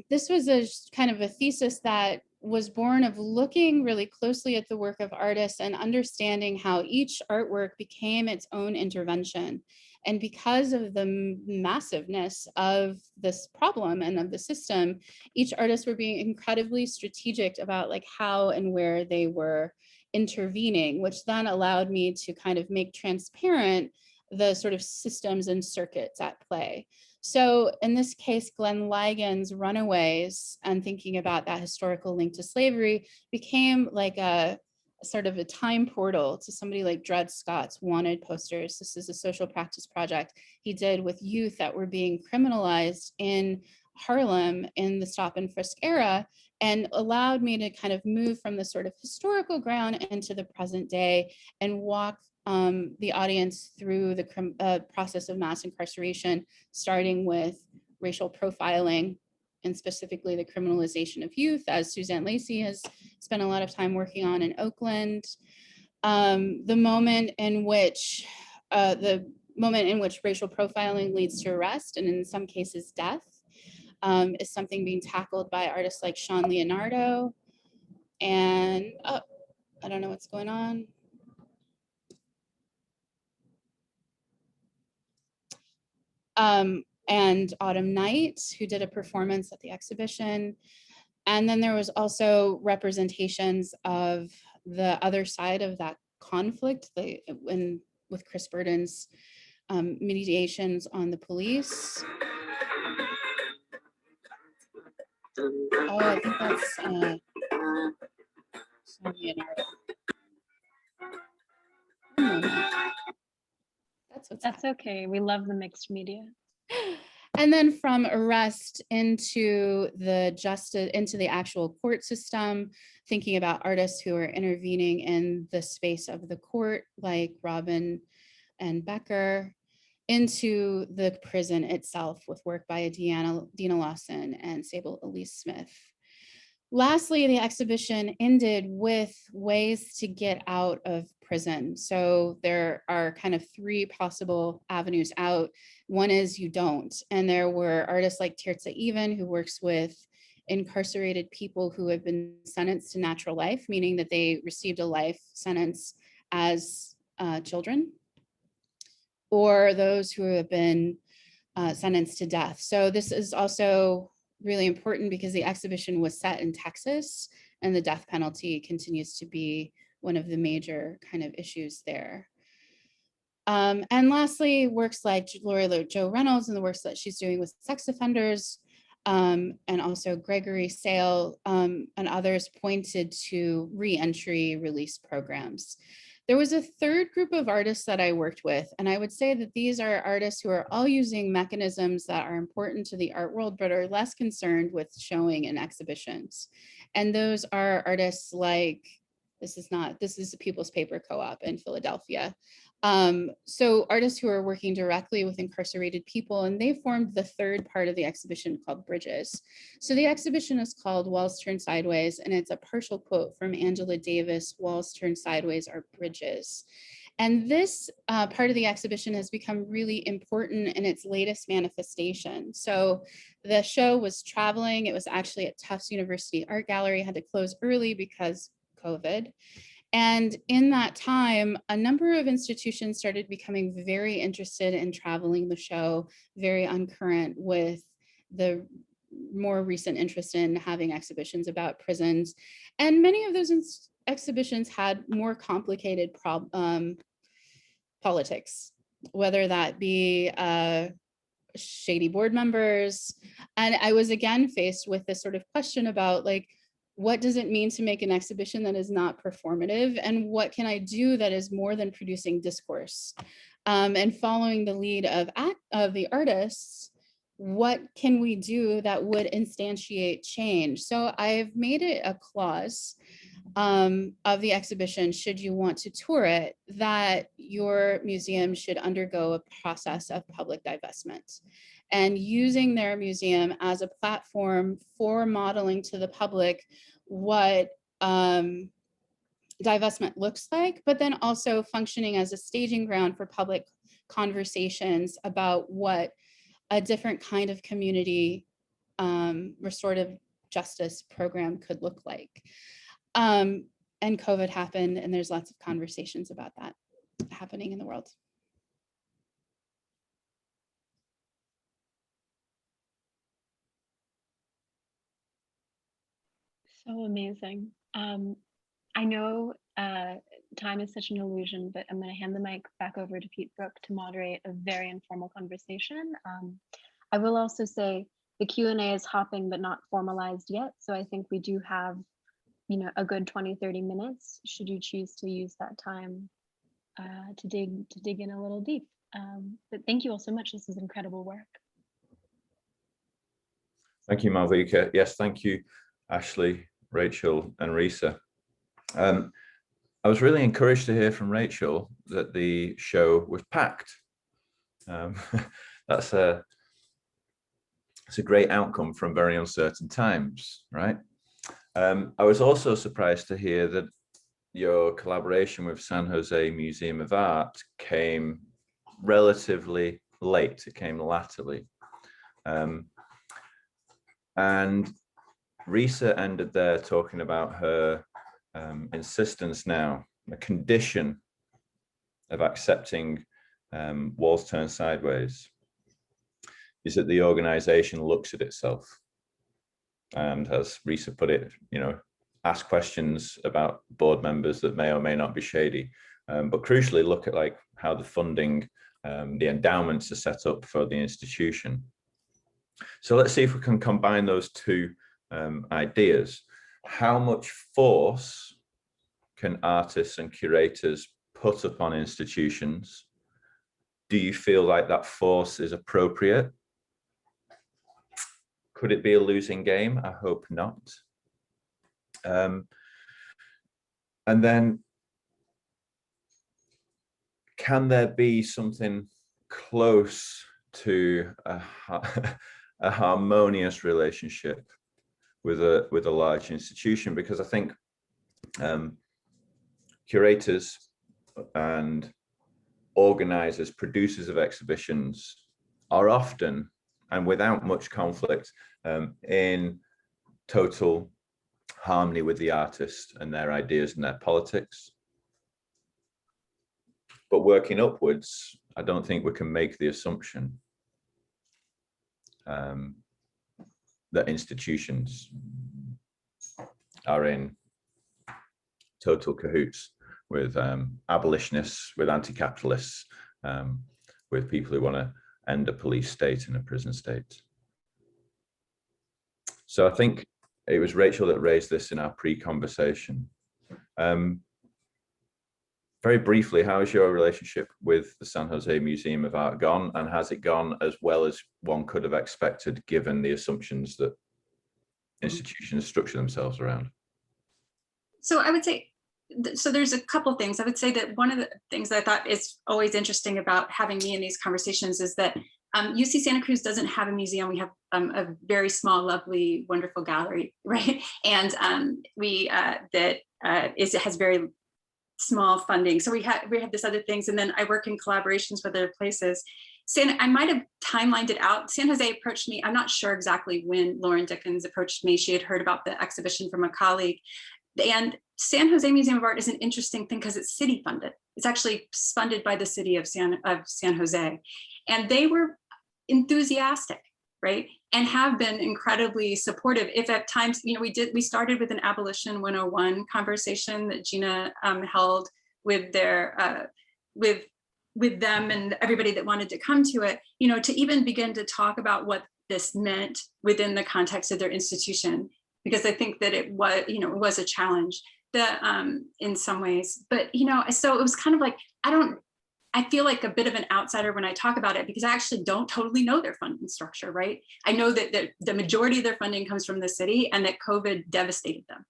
This was a kind of a thesis that was born of looking really closely at the work of artists and understanding how each artwork became its own intervention. And because of the massiveness of this problem and of the system, each artist were being incredibly strategic about like how and where they were intervening, which then allowed me to kind of make transparent the sort of systems and circuits at play. So in this case, Glenn Ligon's Runaways, and thinking about that historical link to slavery, became like a sort of a time portal to somebody like Dred Scott's Wanted posters. This is a social practice project he did with youth that were being criminalized in Harlem in the stop and frisk era, and allowed me to kind of move from the sort of historical ground into the present day and walk the audience through the process of mass incarceration, starting with racial profiling and specifically the criminalization of youth, as Suzanne Lacey has spent a lot of time working on in Oakland. The moment in which racial profiling leads to arrest, and in some cases death, is something being tackled by artists like Sean Leonardo. And I don't know what's going on. And Autumn Night, who did a performance at the exhibition. And then there was also representations of the other side of that conflict with Chris Burden's mediations on the police. Oh, I think that's sorry, an article. That's okay. We love the mixed media. And then from arrest into the actual court system, thinking about artists who are intervening in the space of the court, like Robin and Becker, into the prison itself with work by Dina Lawson and Sable Elise Smith. Lastly, the exhibition ended with ways to get out of prison. So there are kind of three possible avenues out. One is you don't. And there were artists like Tirza Even, who works with incarcerated people who have been sentenced to natural life, meaning that they received a life sentence as children, or those who have been sentenced to death. So this is also really important because the exhibition was set in Texas, and the death penalty continues to be one of the major kind of issues there. And lastly, works like Lori Jo Reynolds and the works that she's doing with sex offenders, and also Gregory Sale and others pointed to re-entry release programs. There was a third group of artists that I worked with, and I would say that these are artists who are all using mechanisms that are important to the art world, but are less concerned with showing in exhibitions. And those are artists like, this is the People's Paper Co-op in Philadelphia. So artists who are working directly with incarcerated people, and they formed the third part of the exhibition called Bridges. So the exhibition is called Walls Turn Sideways, and it's a partial quote from Angela Davis, "Walls turn sideways are bridges." And this part of the exhibition has become really important in its latest manifestation. So the show was traveling. It was actually at Tufts University Art Gallery, had to close early because COVID. And in that time, a number of institutions started becoming very interested in traveling the show, very uncurrent with the more recent interest in having exhibitions about prisons. And many of those exhibitions had more complicated politics, whether that be shady board members. And I was again faced with this sort of question about, like, what does it mean to make an exhibition that is not performative? And what can I do that is more than producing discourse? And following the lead of the artists, what can we do that would instantiate change? So I've made it a clause of the exhibition, should you want to tour it, that your museum should undergo a process of public divestment. And using their museum as a platform for modeling to the public what divestment looks like, but then also functioning as a staging ground for public conversations about what a different kind of community restorative justice program could look like. And COVID happened, and there's lots of conversations about that happening in the world. So amazing. I know time is such an illusion, but I'm going to hand the mic back over to Pete Brook to moderate a very informal conversation. I will also say the Q&A is hopping but not formalized yet, so I think we do have, you know, a good 20-30 minutes should you choose to use that time to dig in a little deep. But thank you all so much. This is incredible work. Thank you, Malvika. Yes, thank you, Ashley, Rachel, and Risa. I was really encouraged to hear from Rachel that the show was packed. That's a great outcome from very uncertain times, right? I was also surprised to hear that your collaboration with San Jose Museum of Art came relatively late. It came latterly. And Risa ended there talking about her insistence now, a condition of accepting Walls Turn Sideways is that the organization looks at itself and, as Risa put it, you know, ask questions about board members that may or may not be shady, but crucially look at like how the funding, the endowments are set up for the institution. So let's see if we can combine those two ideas. How much force can artists and curators put upon institutions? Do you feel like that force is appropriate? Could it be a losing game? I hope not. And then, can there be something close to a harmonious relationship with a large institution? Because I think curators and organizers, producers of exhibitions are often, and without much conflict, in total harmony with the artist and their ideas and their politics. But working upwards, I don't think we can make the assumption that institutions are in total cahoots with abolitionists, with anti-capitalists, with people who want to end a police state and a prison state. So I think it was Rachel that raised this in our pre-conversation. Very briefly, how is your relationship with the San Jose Museum of Art gone, and has it gone as well as one could have expected given the assumptions that institutions structure themselves around? So I would say, so there's a couple things. I would say that one of the things that I thought is always interesting about having me in these conversations is that UC Santa Cruz doesn't have a museum. We have a very small, lovely, wonderful gallery, right? And it has very small funding. So we have this other things, and then I work in collaborations with other places. I might have timelined it out. San Jose approached me. I'm not sure exactly when Lauren Dickens approached me. She had heard about the exhibition from a colleague. And San Jose Museum of Art is an interesting thing because it's city funded. It's actually funded by the city of San Jose. And they were enthusiastic, right? And have been incredibly supportive. If at times, we started with an Abolition 101 conversation that Gina held with their, with them and everybody that wanted to come to it, to even begin to talk about what this meant within the context of their institution, because I think that it was, it was a challenge in some ways. But, so it was kind of like, I feel like a bit of an outsider when I talk about it, because I actually don't totally know their funding structure, right? I know that the majority of their funding comes from the city, and that COVID devastated them,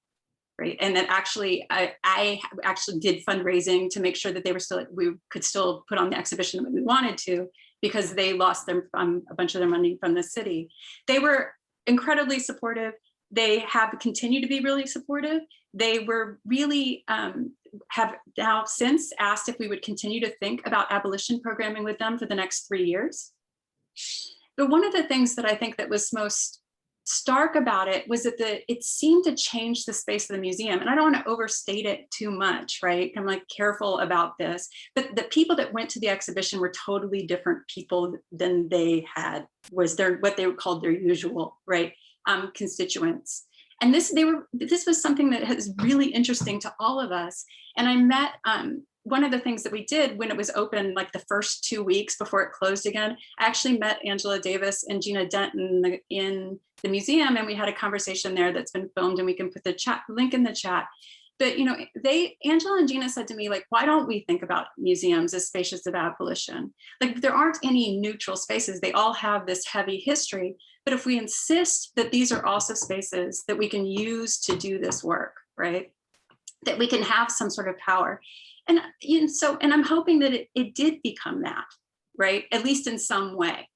right? And that actually, I actually did fundraising to make sure that we could still put on the exhibition that we wanted to, because they lost a bunch of their money from the city. They were incredibly supportive. They have continued to be really supportive. They were really, have now since asked if we would continue to think about abolition programming with them for the next 3 years. But one of the things that I think that was most stark about it was that it seemed to change the space of the museum. And I don't want to overstate it too much, right? I'm like careful about this, but the people that went to the exhibition were totally different people than they had, what they called their usual, right? Constituents. And this was something that is really interesting to all of us. And I met, one of the things that we did when it was open, like the first 2 weeks before it closed again, I actually met Angela Davis and Gina Denton in the museum, and we had a conversation there that's been filmed, and we can put the link in the chat. But Angela and Gina said to me, like, why don't we think about museums as spaces of abolition? Like, there aren't any neutral spaces. They all have this heavy history. But if we insist that these are also spaces that we can use to do this work, right? That we can have some sort of power. And and I'm hoping that it did become that, right? At least in some way,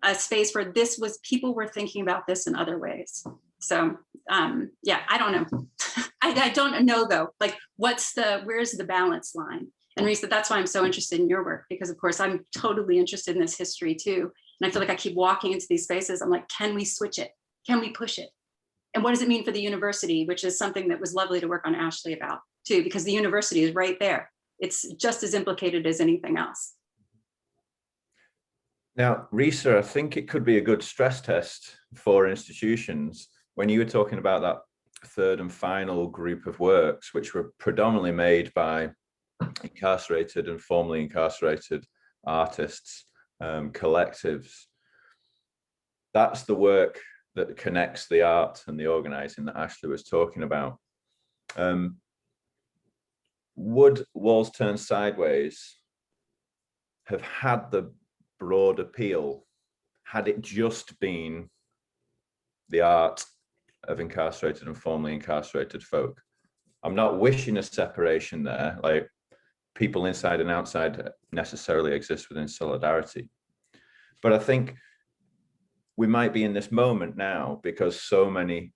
a space where people were thinking about this in other ways. So yeah, I don't know. I don't know though, like where's the balance line? And Risa, that's why I'm so interested in your work, because of course I'm totally interested in this history too. And I feel like I keep walking into these spaces. I'm like, can we switch it? Can we push it? And what does it mean for the university, which is something that was lovely to work on Ashley about too, because the university is right there. It's just as implicated as anything else. Now, Risa, I think it could be a good stress test for institutions when you were talking about that third and final group of works, which were predominantly made by incarcerated and formerly incarcerated artists, collectives. That's the work that connects the art and the organizing that Ashley was talking about. Would Walls Turn Sideways have had the broad appeal had it just been the art of incarcerated and formerly incarcerated folk? I'm not wishing a separation there, like people inside and outside necessarily exist within solidarity. But I think we might be in this moment now because so many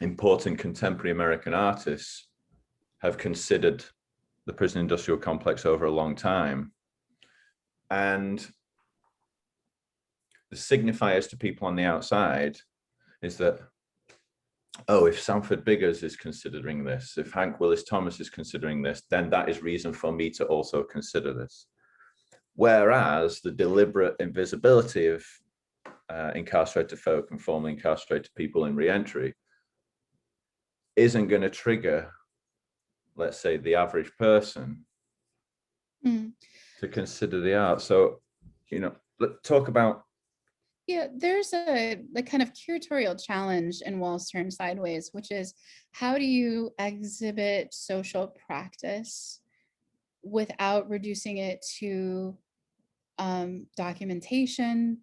important contemporary American artists have considered the prison industrial complex over a long time. And the signifiers to people on the outside is that, oh, if Sanford Biggers is considering this, if Hank Willis Thomas is considering this, then that is reason for me to also consider this. Whereas the deliberate invisibility of incarcerated folk and formerly incarcerated people in re-entry isn't going to trigger, let's say, the average person to consider the art. So, you know, let's talk about. Yeah, there's a kind of curatorial challenge in Walls Turn Sideways, which is how do you exhibit social practice without reducing it to documentation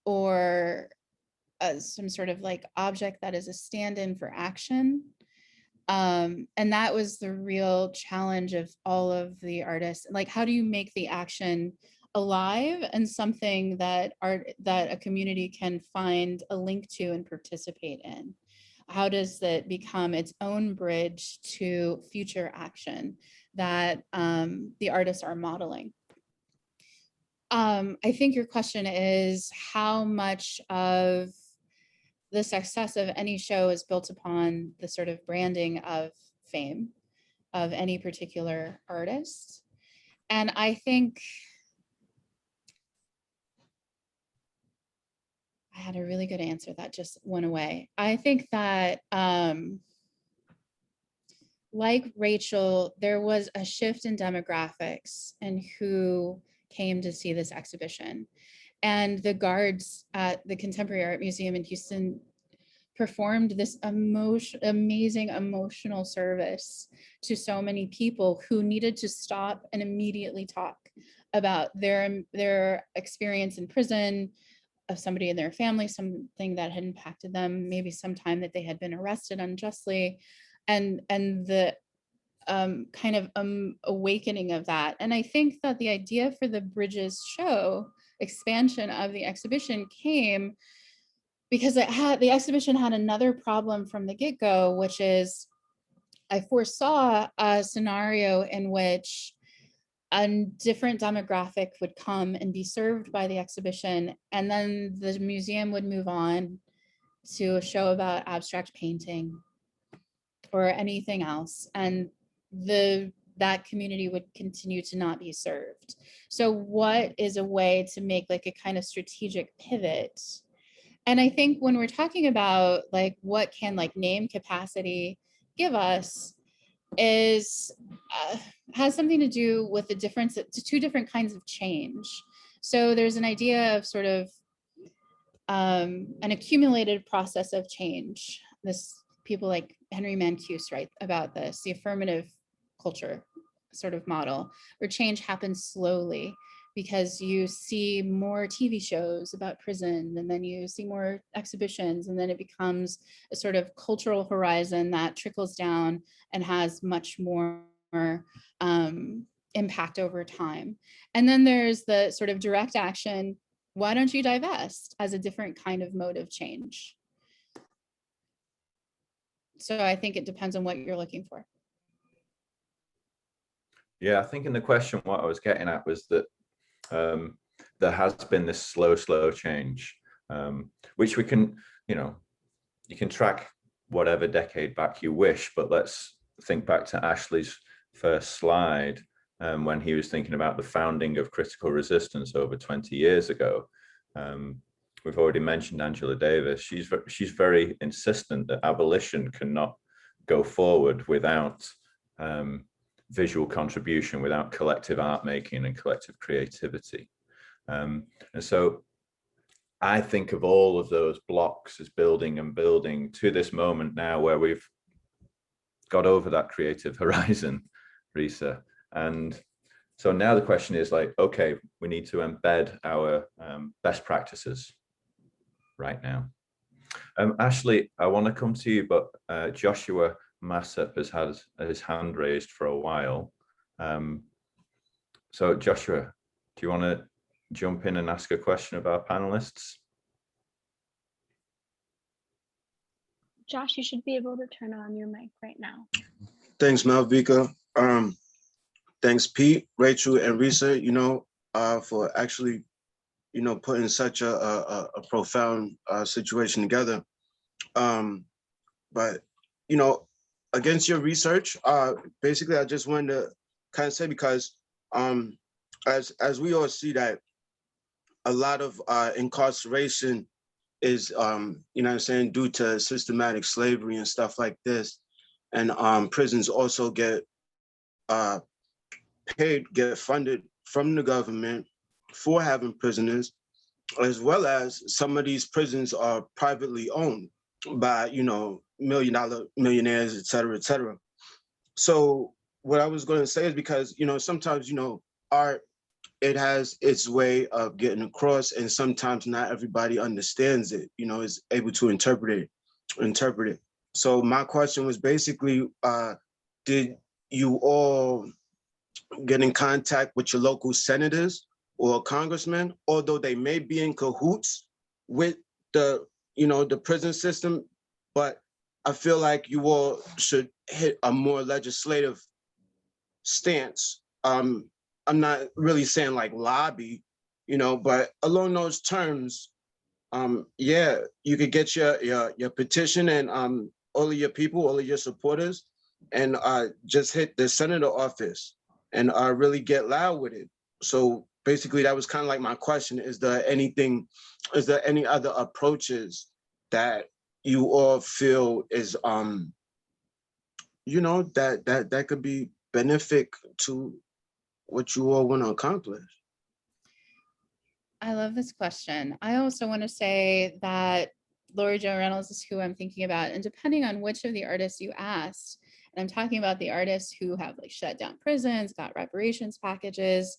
or some sort of like object that is a stand-in for action. And that was the real challenge of all of the artists. Like, how do you make the action alive and something that a community can find a link to and participate in? How does that become its own bridge to future action that the artists are modeling? I think your question is how much of the success of any show is built upon the sort of branding of fame of any particular artist. And I think I had a really good answer that just went away. I think that like Rachel, there was a shift in demographics and who came to see this exhibition. And the guards at the Contemporary Art Museum in Houston performed this amazing emotional service to so many people who needed to stop and immediately talk about their experience in prison, of somebody in their family, something that had impacted them, maybe some time that they had been arrested unjustly, and the kind of awakening of that. And I think that the idea for the Bridges show expansion of the exhibition came because the exhibition had another problem from the get-go, which is I foresaw a scenario in which a different demographic would come and be served by the exhibition, and then the museum would move on to a show about abstract painting or anything else, and that community would continue to not be served. So what is a way to make like a kind of strategic pivot? And I think when we're talking about like what can like name capacity give us is has something to do with the difference to two different kinds of change. So there's an idea of sort of an accumulated process of change. This people like Henry Mankiewicz write about this, the affirmative culture sort of model, where change happens slowly because you see more TV shows about prison, and then you see more exhibitions, and then it becomes a sort of cultural horizon that trickles down and has much more impact over time. And then there's the sort of direct action, why don't you divest, as a different kind of mode of change. So I think it depends on what you're looking for. Yeah, I think in the question, what I was getting at was that there has been this slow change, which we can, you can track whatever decade back you wish, but let's think back to Ashley's first slide when he was thinking about the founding of critical resistance over 20 years ago. We've already mentioned Angela Davis. She's very insistent that abolition cannot go forward without visual contribution without collective art making and collective creativity. And so I think of all of those blocks as building and building to this moment now where we've got over that creative horizon, Risa. And so now the question is like, okay, we need to embed our best practices right now. Ashley, I want to come to you, but Joshua Massep has had his hand raised for a while. So Joshua, do you want to jump in and ask a question of our panelists? Josh, you should be able to turn on your mic right now. Thanks, Malvika. Thanks, Pete, Rachel, and Risa, for actually, putting such a profound situation together. But, against your research, basically, I just wanted to kind of say, because as we all see that a lot of incarceration is, due to systematic slavery and stuff like this. And prisons also get funded from the government for having prisoners, as well as some of these prisons are privately owned by, millionaires, et cetera, et cetera. So what I was going to say is because, sometimes, art, it has its way of getting across, and sometimes not everybody understands it, is able to interpret it. So my question was basically, did you all get in contact with your local senators or congressmen, although they may be in cahoots with the prison system? But I feel like you all should hit a more legislative stance. I'm not really saying like lobby, but along those terms, yeah, you could get your petition and all of your people, all of your supporters, and just hit the senator office and really get loud with it. So basically, that was kind of like my question: is there any other approaches that you all feel is that could be benefic to what you all want to accomplish? I love this question. I also want to say that Lori Jo Reynolds is who I'm thinking about. And depending on which of the artists you asked, and I'm talking about the artists who have like shut down prisons, got reparations packages.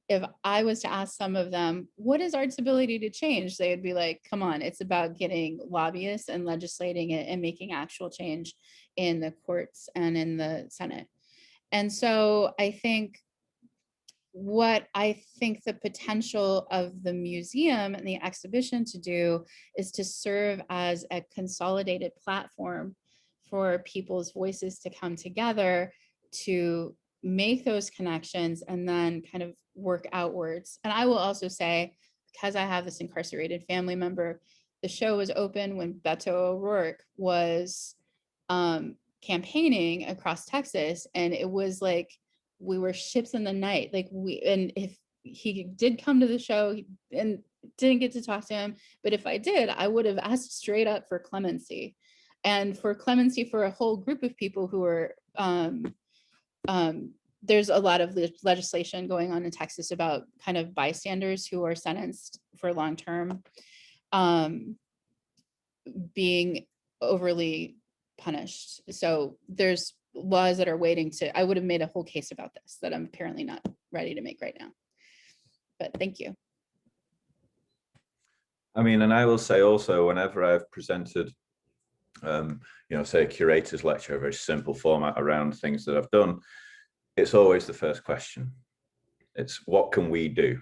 If I was to ask some of them, what is art's ability to change? They would be like, come on, it's about getting lobbyists and legislating it and making actual change in the courts and in the Senate. And so I think the potential of the museum and the exhibition to do is to serve as a consolidated platform for people's voices to come together to make those connections and then kind of work outwards. And I will also say, because I have this incarcerated family member, the show was open when Beto O'Rourke was campaigning across Texas, and it was like we were ships in the night. And if he did come to the show and didn't get to talk to him, but if I did, I would have asked straight up for clemency, and for clemency for a whole group of people who are there's a lot of legislation going on in Texas about kind of bystanders who are sentenced for long-term being overly punished. So there's laws that are waiting to, I would have made a whole case about this that I'm apparently not ready to make right now. But thank you. I mean, and I will say also, whenever I've presented, say a curator's lecture, a very simple format around things that I've done, it's always the first question. It's what can we do?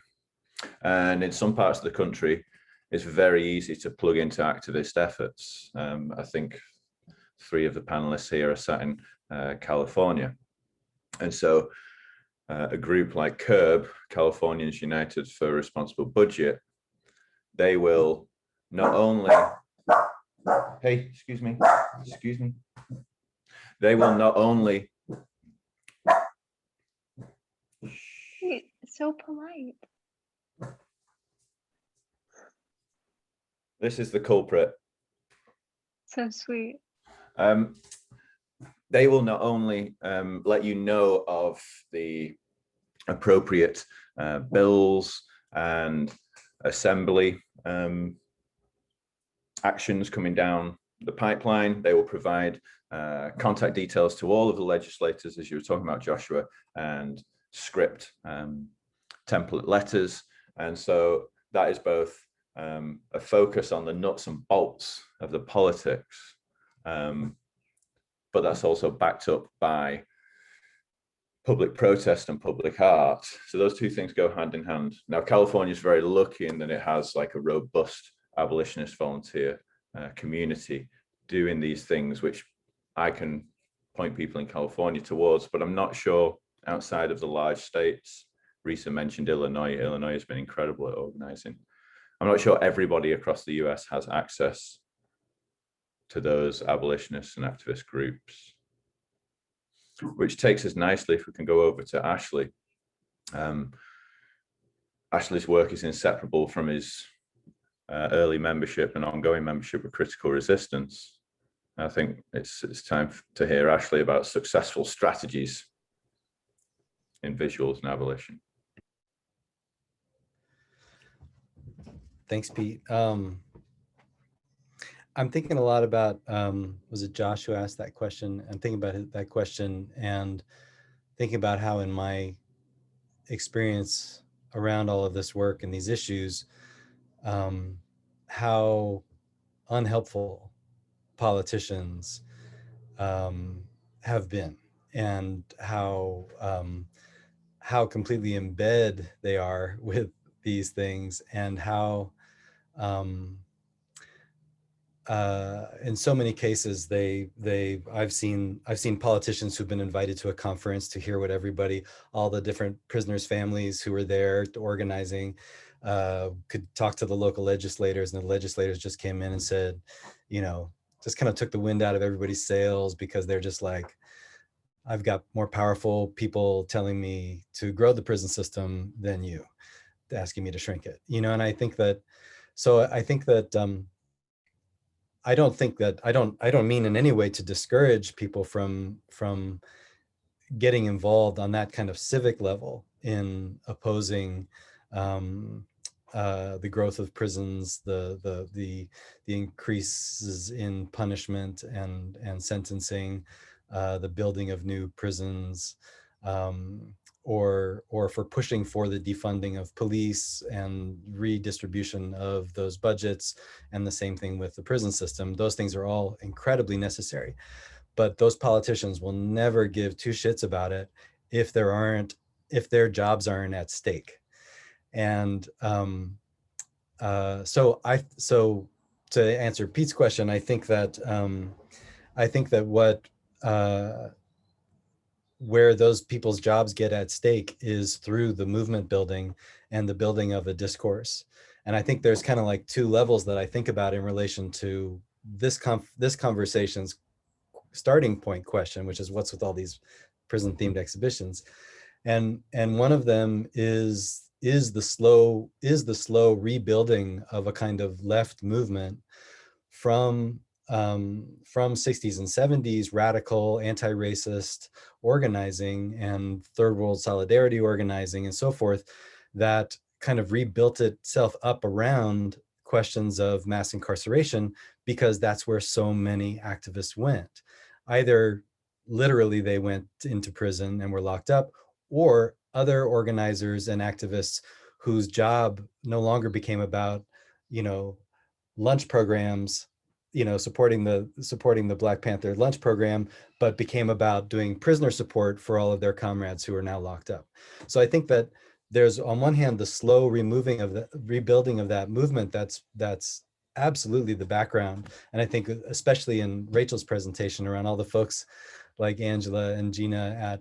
And in some parts of the country, it's very easy to plug into activist efforts. I think 3 of the panelists here are sat in California. And so a group like CURB, Californians United for a Responsible Budget, they will not only, hey, excuse me, they will not only, So polite. this is the culprit. So sweet. they will not only let you know of the appropriate bills and assembly actions coming down the pipeline, they will provide contact details to all of the legislators, as you were talking about, Joshua, and script template letters. And so that is both a focus on the nuts and bolts of the politics, but that's also backed up by public protest and public art. So those two things go hand in hand. Now, California is very lucky in that it has like a robust abolitionist volunteer community doing these things, which I can point people in California towards, but I'm not sure outside of the large states. Risa mentioned Illinois. Illinois has been incredible at organizing. I'm not sure everybody across the US has access to those abolitionists and activist groups, which takes us nicely, if we can go over to Ashley. Ashley's work is inseparable from his early membership and ongoing membership with Critical Resistance. I think it's time to hear Ashley about successful strategies in visuals and abolition. Thanks, Pete. I'm thinking a lot about, was it Josh who asked that question? I'm thinking about that question and thinking about how in my experience around all of this work and these issues, how unhelpful politicians have been, and how completely in bed they are with these things, and how in so many cases I've seen politicians who've been invited to a conference to hear what all the different prisoners' families who were there organizing could talk to the local legislators, and the legislators just came in and said, just kind of took the wind out of everybody's sails, because they're just like, I've got more powerful people telling me to grow the prison system than you, asking me to shrink it, and I think that I don't mean in any way to discourage people from getting involved on that kind of civic level in opposing the growth of prisons, the increases in punishment and sentencing, the building of new prisons, or for pushing for the defunding of police and redistribution of those budgets, and the same thing with the prison system. Those things are all incredibly necessary, but those politicians will never give two shits about it if their jobs aren't at stake. And so to answer Pete's question, I think that where those people's jobs get at stake is through the movement building and the building of a discourse. And I think there's kind of like two levels that I think about in relation to this conversation's starting point question, which is what's with all these prison themed exhibitions. And one of them is the slow rebuilding of a kind of left movement from 60s and 70s radical anti-racist organizing and third world solidarity organizing and so forth, that kind of rebuilt itself up around questions of mass incarceration, because that's where so many activists went. Either literally they went into prison and were locked up, or other organizers and activists whose job no longer became about, lunch programs, supporting the Black Panther lunch program, but became about doing prisoner support for all of their comrades who are now locked up. So I think that there's, on one hand, the slow rebuilding of that movement that's absolutely the background. And I think especially in Rachel's presentation around all the folks like Angela and Gina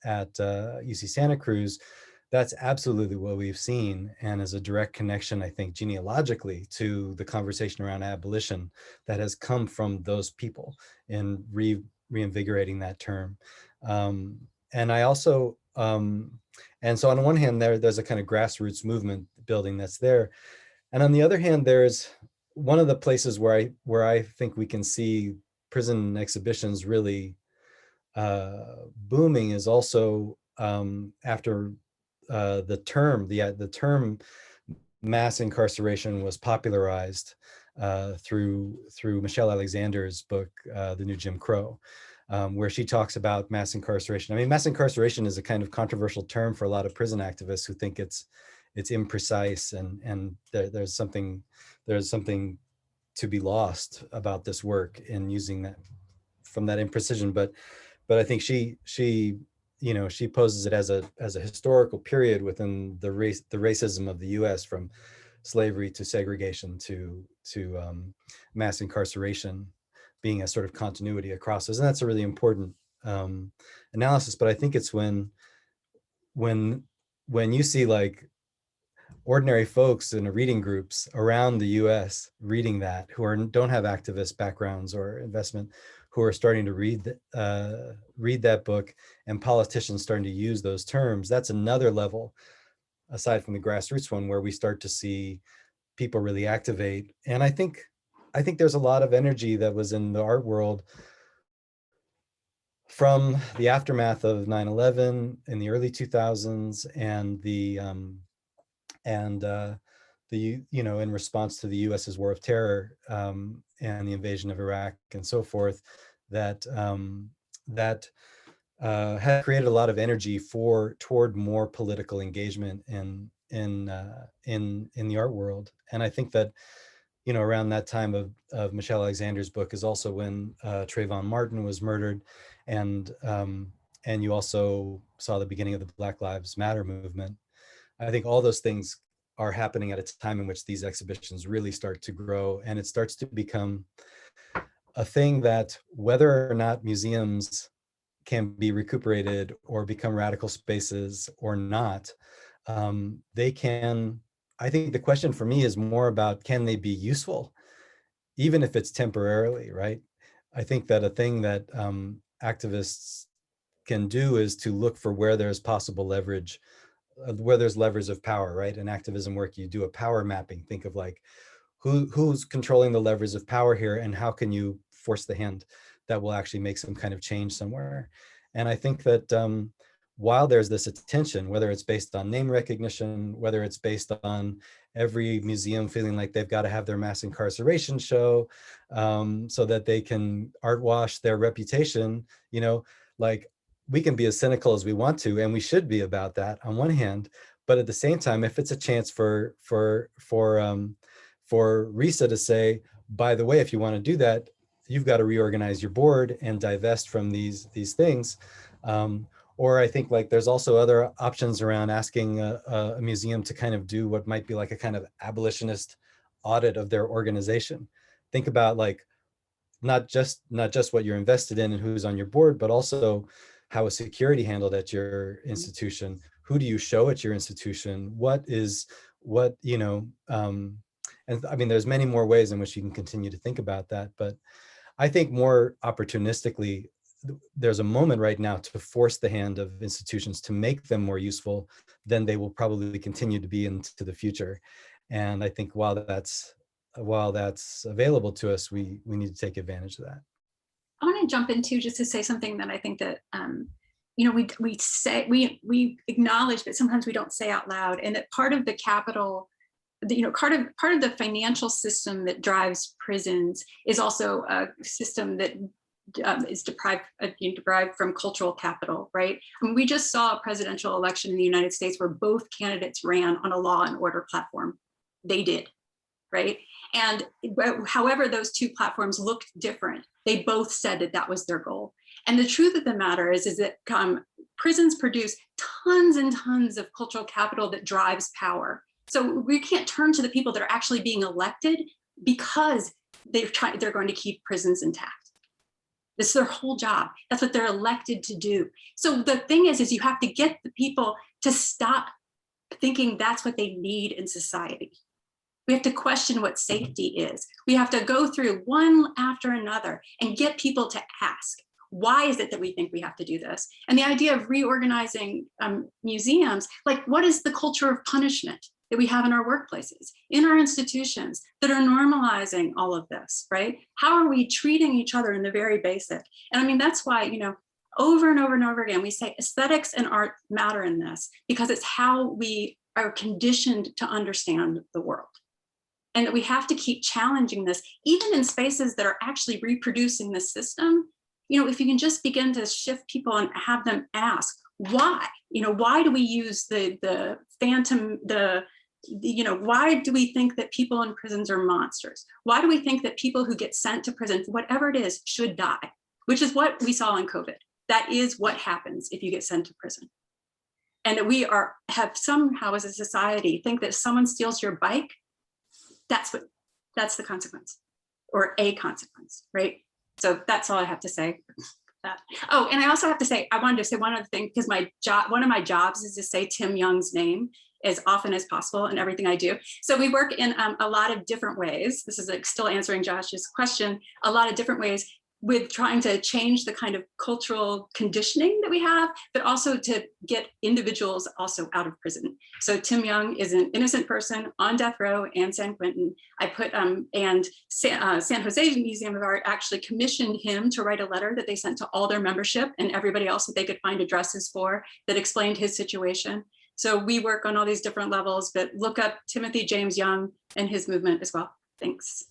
at UC Santa Cruz, that's absolutely what we've seen, and is a direct connection, I think, genealogically to the conversation around abolition that has come from those people in reinvigorating that term. And I also, and so on one hand, there's a kind of grassroots movement building that's there. And on the other hand, there's one of the places where I think we can see prison exhibitions really booming is also after the term mass incarceration was popularized through Michelle Alexander's book, The New Jim Crow, where she talks about mass incarceration. I mean, mass incarceration is a kind of controversial term for a lot of prison activists who think it's imprecise, and there's something to be lost about this work in using that from that imprecision. But I think she poses it as a historical period within the racism of the U.S. from slavery to segregation to mass incarceration being a sort of continuity across those. And that's a really important analysis. But I think it's when you see like ordinary folks in reading groups around the US reading that, who don't have activist backgrounds or investment, who are starting to read that book, and politicians starting to use those terms, that's another level, aside from the grassroots one, where we start to see people really activate. And I think there's a lot of energy that was in the art world from the aftermath of 9/11 in the early 2000s, and in response to the US's war of terror and the invasion of Iraq and so forth, that had created a lot of energy toward more political engagement in the art world. And I think that around that time of Michelle Alexander's book is also when Trayvon Martin was murdered, and you also saw the beginning of the Black Lives Matter movement. I think all those things are happening at a time in which these exhibitions really start to grow, and it starts to become a thing that, whether or not museums can be recuperated or become radical spaces or not, they can. I think the question for me is more about, can they be useful, even if it's temporarily, right? I think that a thing that activists can do is to look for where there's possible leverage, where there's levers of power, right? In activism work, you do a power mapping. Think of like, who's controlling the levers of power here, and how can you force the hand that will actually make some kind of change somewhere? And I think that while there's this attention, whether it's based on name recognition, whether it's based on every museum feeling like they've got to have their mass incarceration show so that they can art wash their reputation, like, we can be as cynical as we want to, and we should be about that on one hand, but at the same time, if it's a chance for Risa to say, by the way, if you want to do that, you've got to reorganize your board and divest from these things. Or I think like there's also other options around asking a museum to kind of do what might be like a kind of abolitionist audit of their organization. Think about like not just what you're invested in and who's on your board, but also how is security handled at your institution? Who do you show at your institution? And I mean, there's many more ways in which you can continue to think about that, but I think more opportunistically, there's a moment right now to force the hand of institutions to make them more useful than they will probably continue to be into the future. And I think while that's available to us, we need to take advantage of that. I want to jump into just to say something that I think that we acknowledge, but sometimes we don't say out loud, and that part of the capital, part of the financial system that drives prisons is also a system that is derived from cultural capital, right? I mean, we just saw a presidential election in the United States where both candidates ran on a law and order platform. They did, right? And however those two platforms looked different, they both said that that was their goal. And the truth of the matter is that prisons produce tons and tons of cultural capital that drives power. So we can't turn to the people that are actually being elected because they're going to keep prisons intact. This is their whole job. That's what they're elected to do. So the thing is you have to get the people to stop thinking that's what they need in society. We have to question what safety is. We have to go through one after another and get people to ask, why is it that we think we have to do this? And the idea of reorganizing museums, like what is the culture of punishment that we have in our workplaces, in our institutions that are normalizing all of this, right? How are we treating each other in the very basic? And I mean, that's why, over and over and over again, we say aesthetics and art matter in this because it's how we are conditioned to understand the world. And that we have to keep challenging this, even in spaces that are actually reproducing the system. You know, if you can just begin to shift people and have them ask, why? You know, why do we use the phantom, you know, why do we think that people in prisons are monsters? Why do we think that people who get sent to prison, whatever it is, should die? Which is what we saw in COVID. That is what happens if you get sent to prison. And that we have somehow as a society think that if someone steals your bike, that's the consequence, or a consequence, right? So that's all I have to say. Oh, and I also have to say, I wanted to say one other thing, because one of my jobs is to say Tim Young's name as often as possible in everything I do. So we work in a lot of different ways. This is like still answering Josh's question, a lot of different ways with trying to change the kind of cultural conditioning that we have, but also to get individuals also out of prison. So Tim Young is an innocent person on death row and San Quentin. I put, and San Jose Museum of Art actually commissioned him to write a letter that they sent to all their membership and everybody else that they could find addresses for that explained his situation. So we work on all these different levels, but look up Timothy James Young and his movement as well. Thanks.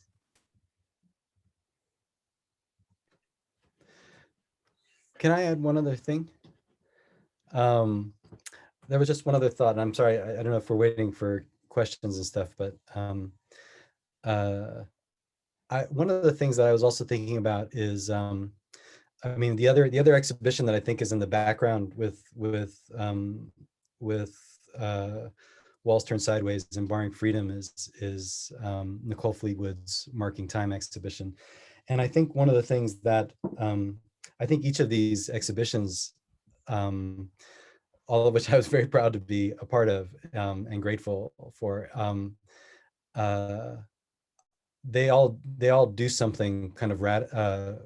Can I add one other thing? There was just one other thought, and I'm sorry, I don't know if we're waiting for questions and stuff, but one of the things that I was also thinking about is, I mean, the other exhibition that I think is in the background with Walls Turn Sideways and Barring Freedom is Nicole Fleetwood's Marking Time exhibition. And I think one of the things that I think each of these exhibitions, all of which I was very proud to be a part of and grateful for, they all do something kind of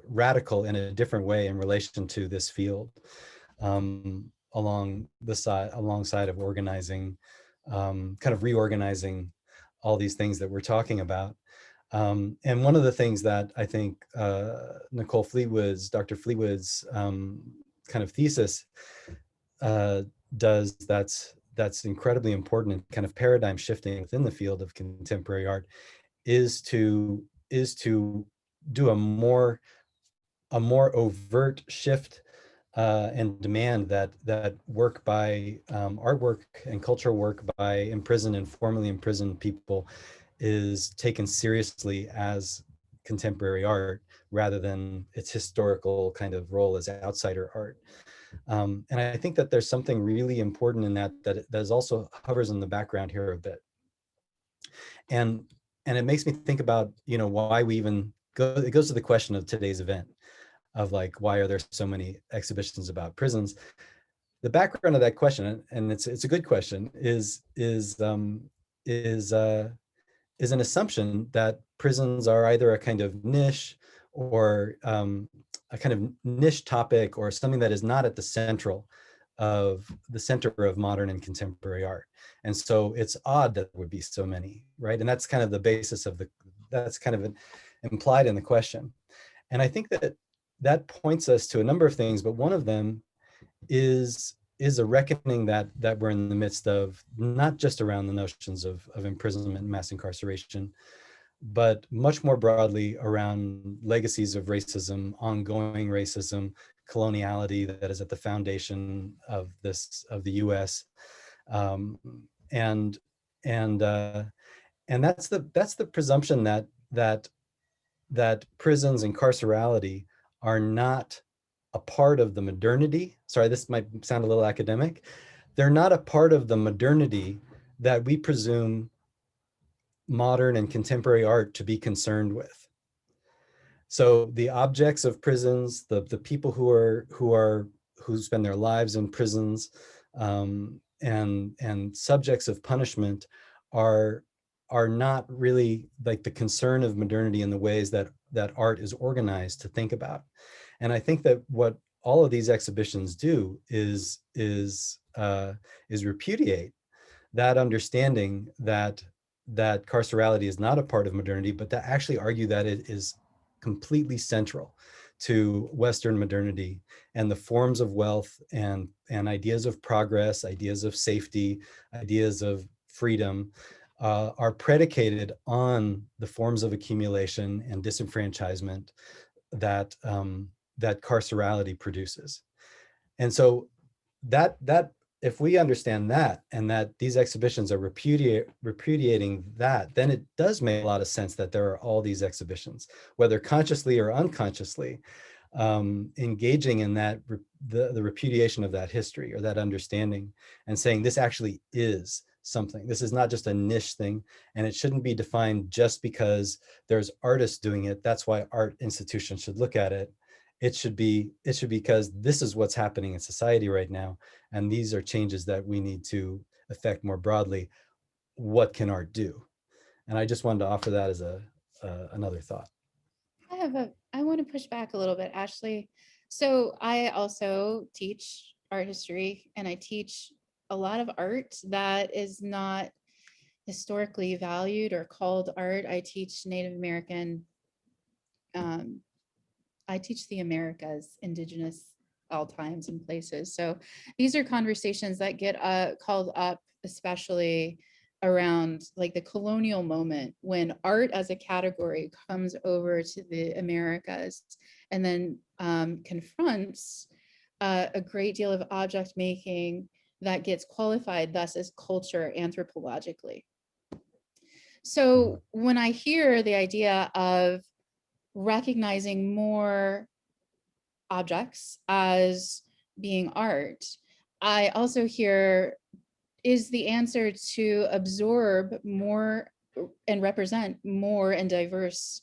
radical in a different way in relation to this field, alongside of organizing, kind of reorganizing all these things that we're talking about. And one of the things that I think Nicole Fleetwood's, Dr. Fleetwood's kind of thesis does that's incredibly important and kind of paradigm shifting within the field of contemporary art is to do a more overt shift and demand that work by artwork and cultural work by imprisoned and formerly imprisoned people is taken seriously as contemporary art rather than its historical kind of role as outsider art. And I think that there's something really important in that is also hovers in the background here a bit. And it makes me think about, you know, why we even go, it goes to the question of today's event of like, why are there so many exhibitions about prisons? The background of that question, and it's a good question, is an assumption that prisons are either a kind of niche or a kind of niche topic or something that is not at the center of modern and contemporary art. And so it's odd that there would be so many, right? And that's kind of the basis of that's kind of implied in the question. And I think that points us to a number of things, but one of them is a reckoning that we're in the midst of, not just around the notions of imprisonment and mass incarceration, but much more broadly around legacies of racism, ongoing racism, coloniality that is at the foundation of the U.S. And that's the presumption that prisons and carcerality are not a part of the modernity. Sorry, this might sound a little academic. They're not a part of the modernity that we presume modern and contemporary art to be concerned with. So the objects of prisons, the people who spend their lives in prisons, and subjects of punishment are not really like the concern of modernity in the ways that art is organized to think about. And I think that what all of these exhibitions do is repudiate that understanding that carcerality is not a part of modernity, but to actually argue that it is completely central to Western modernity and the forms of wealth and ideas of progress, ideas of safety, ideas of freedom are predicated on the forms of accumulation and disenfranchisement that that carcerality produces. And so that if we understand that, and that these exhibitions are repudiating that, then it does make a lot of sense that there are all these exhibitions, whether consciously or unconsciously, engaging in that the repudiation of that history or that understanding, and saying this actually is something. This is not just a niche thing, and it shouldn't be defined just because there's artists doing it. That's why art institutions should look at it. It should be because this is what's happening in society right now, and these are changes that we need to affect more broadly. What can art do? And I just wanted to offer that as another thought. I want to push back a little bit, Ashley. So I also teach art history, and I teach a lot of art that is not historically valued or called art. I teach Native American, I teach the Americas, indigenous all times and places. So these are conversations that get called up, especially around like the colonial moment, when art as a category comes over to the Americas and then confronts a great deal of object making that gets qualified thus as culture anthropologically. So when I hear the idea of recognizing more objects as being art, I also hear, is the answer to absorb more and represent more and diverse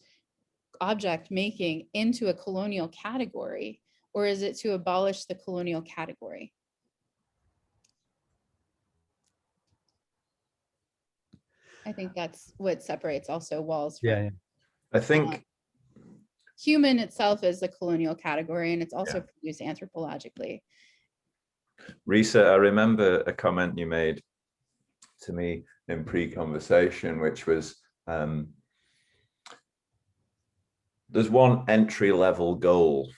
object making into a colonial category, or is it to abolish the colonial category? I think that's what separates also walls from, Yeah. I think human itself is a colonial category, and it's also produced anthropologically. Risa, I remember a comment you made to me in pre-conversation, which was there's one entry-level goal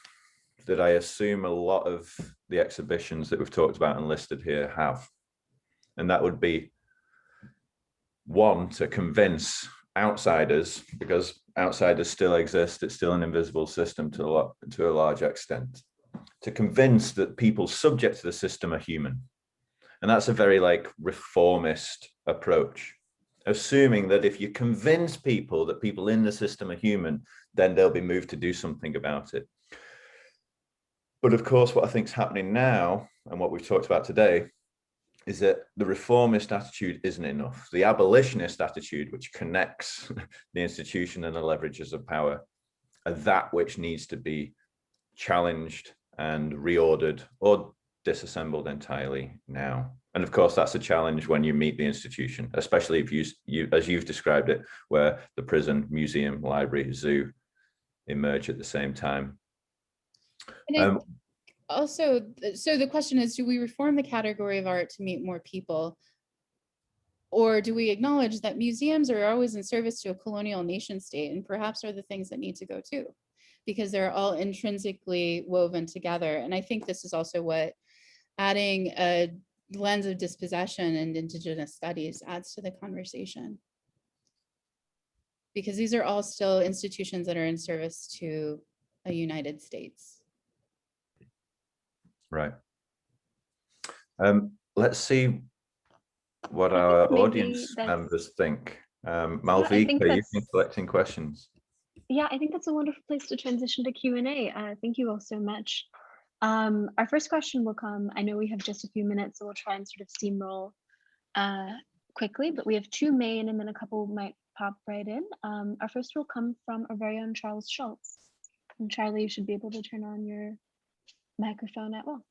that I assume a lot of the exhibitions that we've talked about and listed here have, and that would be, one, to convince outsiders, because outsiders still exist, it's still an invisible system to a large extent, to convince that people subject to the system are human. And that's a very like reformist approach, assuming that if you convince people that people in the system are human, then they'll be moved to do something about it. But of course, what I think is happening now, and what we've talked about today, is that the reformist attitude isn't enough. The abolitionist attitude, which connects the institution and the leverages of power, are that which needs to be challenged and reordered or disassembled entirely now. And of course, that's a challenge when you meet the institution, especially if you as you've described it, where the prison, museum, library, zoo emerge at the same time. Also, so the question is, do we reform the category of art to meet more people? Or do we acknowledge that museums are always in service to a colonial nation state, and perhaps are the things that need to go too, because they're all intrinsically woven together? And I think this is also what adding a lens of dispossession and indigenous studies adds to the conversation. Because these are all still institutions that are in service to a United States. Right. Let's see what our audience members think. Malvika, you've been collecting questions. Yeah, I think that's a wonderful place to transition to Q&A. Thank you all so much. Our first question will come, I know we have just a few minutes, so we'll try and sort of steamroll quickly, but we have two main and then a couple might pop right in. Our first will come from our very own Charles Schultz. And Charlie, you should be able to turn on your microphone at will.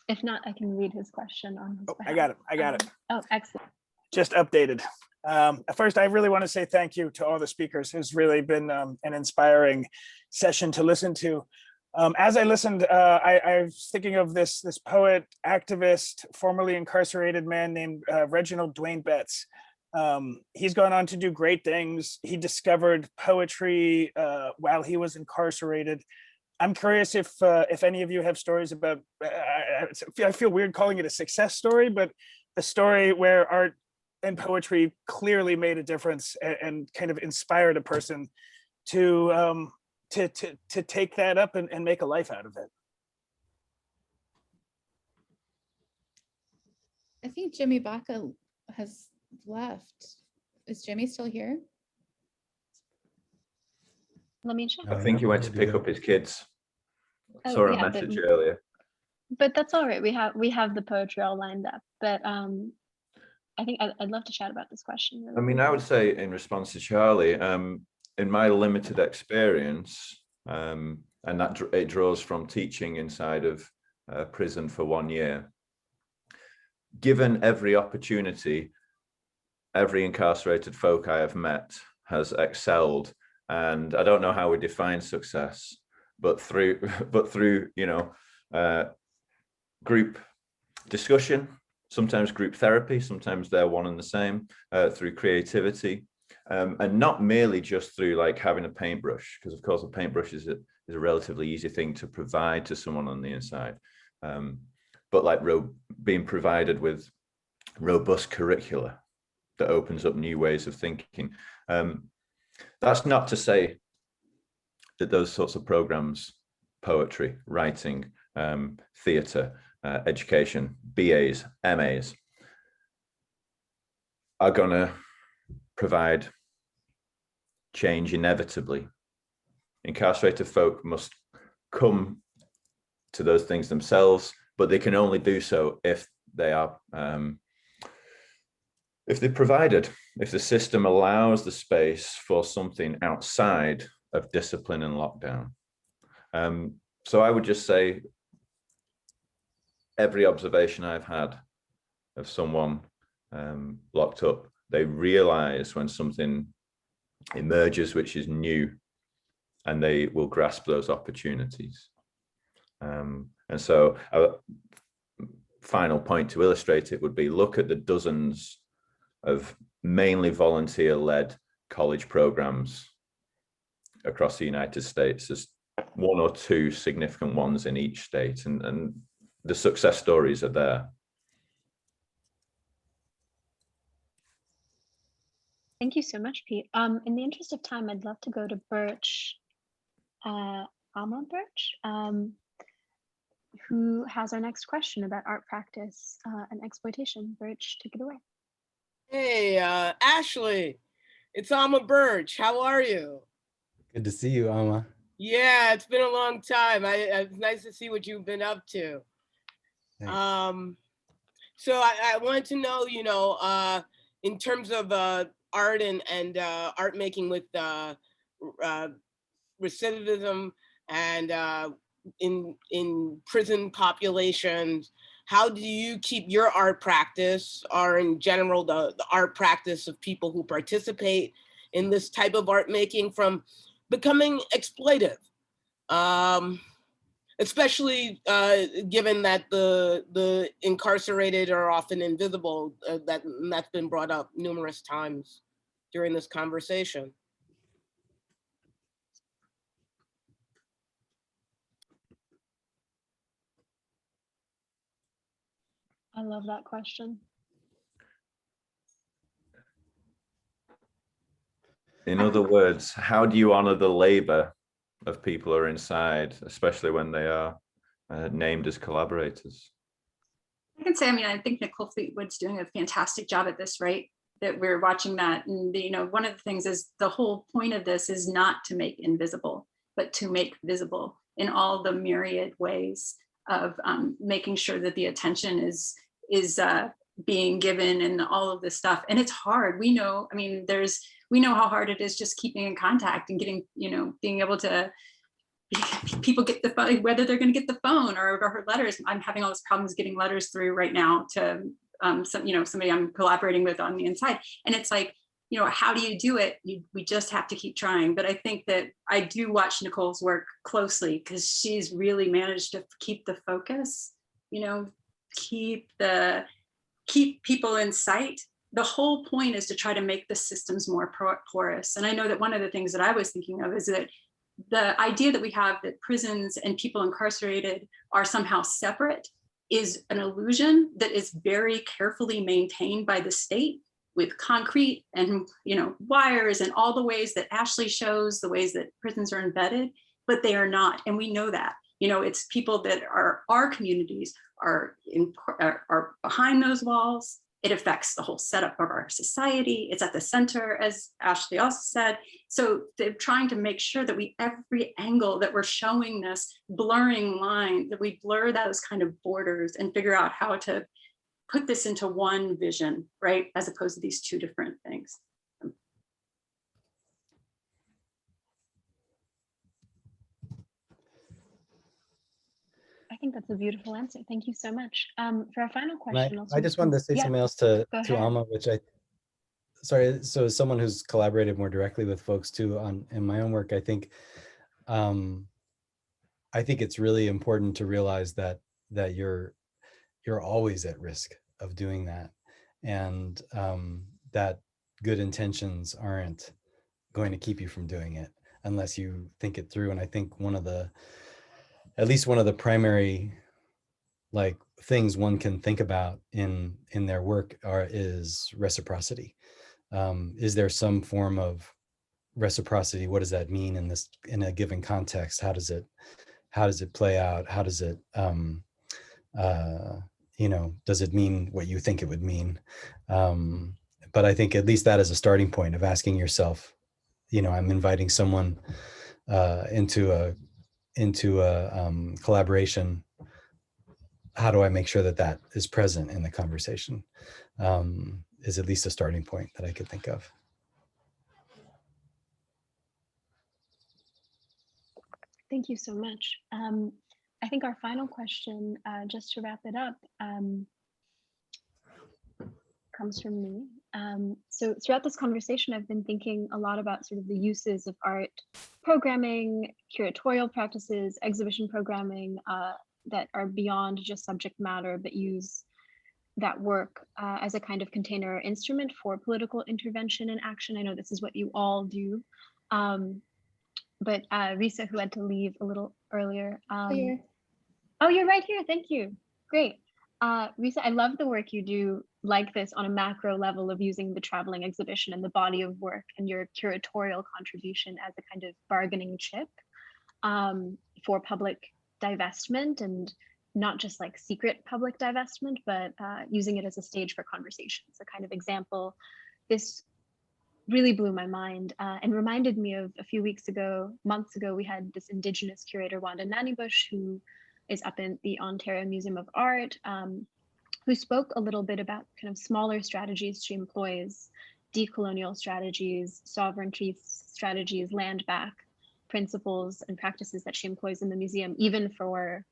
If not, I can read his question on his behalf. I got it. Oh, excellent. Just updated. First, I really want to say thank you to all the speakers. It's really been an inspiring session to listen to. As I listened, I was thinking of this poet, activist, formerly incarcerated man named Reginald Dwayne Betts. He's gone on to do great things. He discovered poetry while he was incarcerated. I'm curious if any of you have stories about, I feel weird calling it a success story, but a story where art and poetry clearly made a difference and kind of inspired a person to take that up and make a life out of it. I think Jimmy Baca has left. Is Jimmy still here? Let me check. I think he went to pick up his kids. Oh, Saw a yeah, message earlier. But that's all right. We have the poetry all lined up. But I think I'd love to chat about this question. I mean, I would say in response to Charlie, in my limited experience, and that it draws from teaching inside of prison for 1 year. Given every opportunity, every incarcerated folk I have met has excelled, and I don't know how we define success, but through group discussion, sometimes group therapy, sometimes they're one and the same, through creativity, and not merely just through like having a paintbrush, because of course a paintbrush is a relatively easy thing to provide to someone on the inside, but like being provided with robust curricula that opens up new ways of thinking. That's not to say that those sorts of programs, poetry, writing, theatre, education, BAs, MAs, are going to provide change inevitably. Incarcerated folk must come to those things themselves, but they can only do so if they are, if they're provided, if the system allows the space for something outside of discipline and lockdown. So I would just say every observation I've had of someone locked up, they realize when something emerges which is new, and they will grasp those opportunities. And so a final point to illustrate it would be, look at the dozens of mainly volunteer-led college programs across the United States. There's 1 or 2 significant ones in each state, and the success stories are there. Thank you so much, Pete. In the interest of time, I'd love to go to Birch, Alma Birch, who has our next question about art practice and exploitation. Birch, take it away. Hey, Ashley, it's Alma Birch. How are you? Good to see you, Alma. Yeah, it's been a long time. It's nice to see what you've been up to. Thanks. So I wanted to know, in terms of art and art making with recidivism and in prison populations, how do you keep your art practice, or in general the art practice of people who participate in this type of art making, from becoming exploitive? Especially given that the incarcerated are often invisible, that's been brought up numerous times during this conversation. I love that question. In other words, how do you honor the labor of people who are inside, especially when they are named as collaborators? I can say, I think Nicole Fleetwood's doing a fantastic job at this, right? That we're watching that. And, one of the things is the whole point of this is not to make invisible, but to make visible in all the myriad ways of making sure that the attention is being given and all of this stuff. And it's hard. We know, we know how hard it is just keeping in contact and getting, being able to, people get the phone, whether they're going to get the phone or her letters. I'm having all these problems getting letters through right now to somebody I'm collaborating with on the inside. And it's like, how do you do it? We just have to keep trying. But I think that I do watch Nicole's work closely, because she's really managed to keep the focus, keep people in sight, the whole point is to try to make the systems more porous. And I know that one of the things that I was thinking of is that the idea that we have that prisons and people incarcerated are somehow separate is an illusion that is very carefully maintained by the state with concrete and, you know, wires and all the ways that Ashley shows, the ways that prisons are embedded, but they are not. And we know that, you know, it's people that are our communities are behind those walls. It affects the whole setup of our society. It's at the center, as Ashley also said. So they're trying to make sure that we, every angle that we're showing this blurring line, that we blur those kind of borders and figure out how to put this into one vision, right? As opposed to these two different things. I think that's a beautiful answer. Thank you so much. For our final question, I just wanted to say something else to ahead. Alma, which sorry, so as someone who's collaborated more directly with folks too in my own work, I think it's really important to realize that you're always at risk of doing that, and that good intentions aren't going to keep you from doing it unless you think it through. And I think at least one of the primary like things one can think about in their work is reciprocity. Is there some form of reciprocity? What does that mean in a given context? How does it play out? How does it you know, does it mean what you think it would mean? But I think at least that is a starting point of asking yourself, you know, I'm inviting someone into a collaboration. How do I make sure that is present in the conversation? Is at least a starting point that I could think of. Thank you so much. I think our final question, just to wrap it up, comes from me. So throughout this conversation, I've been thinking a lot about sort of the uses of art programming, curatorial practices, exhibition programming that are beyond just subject matter, but use that work as a kind of container or instrument for political intervention and action. I know this is what you all do. But Risa, who had to leave a little earlier. Oh, you're right here. Thank you. Great. Risa, I love the work you do like this on a macro level of using the traveling exhibition and the body of work and your curatorial contribution as a kind of bargaining chip for public divestment, and not just like secret public divestment, but using it as a stage for conversations. A kind of example, this really blew my mind and reminded me of a few months ago, we had this Indigenous curator, Wanda Nannybush, who is up in the Ontario Museum of Art, who spoke a little bit about kind of smaller strategies she employs, decolonial strategies, sovereignty strategies, land back principles and practices that she employs in the museum, even for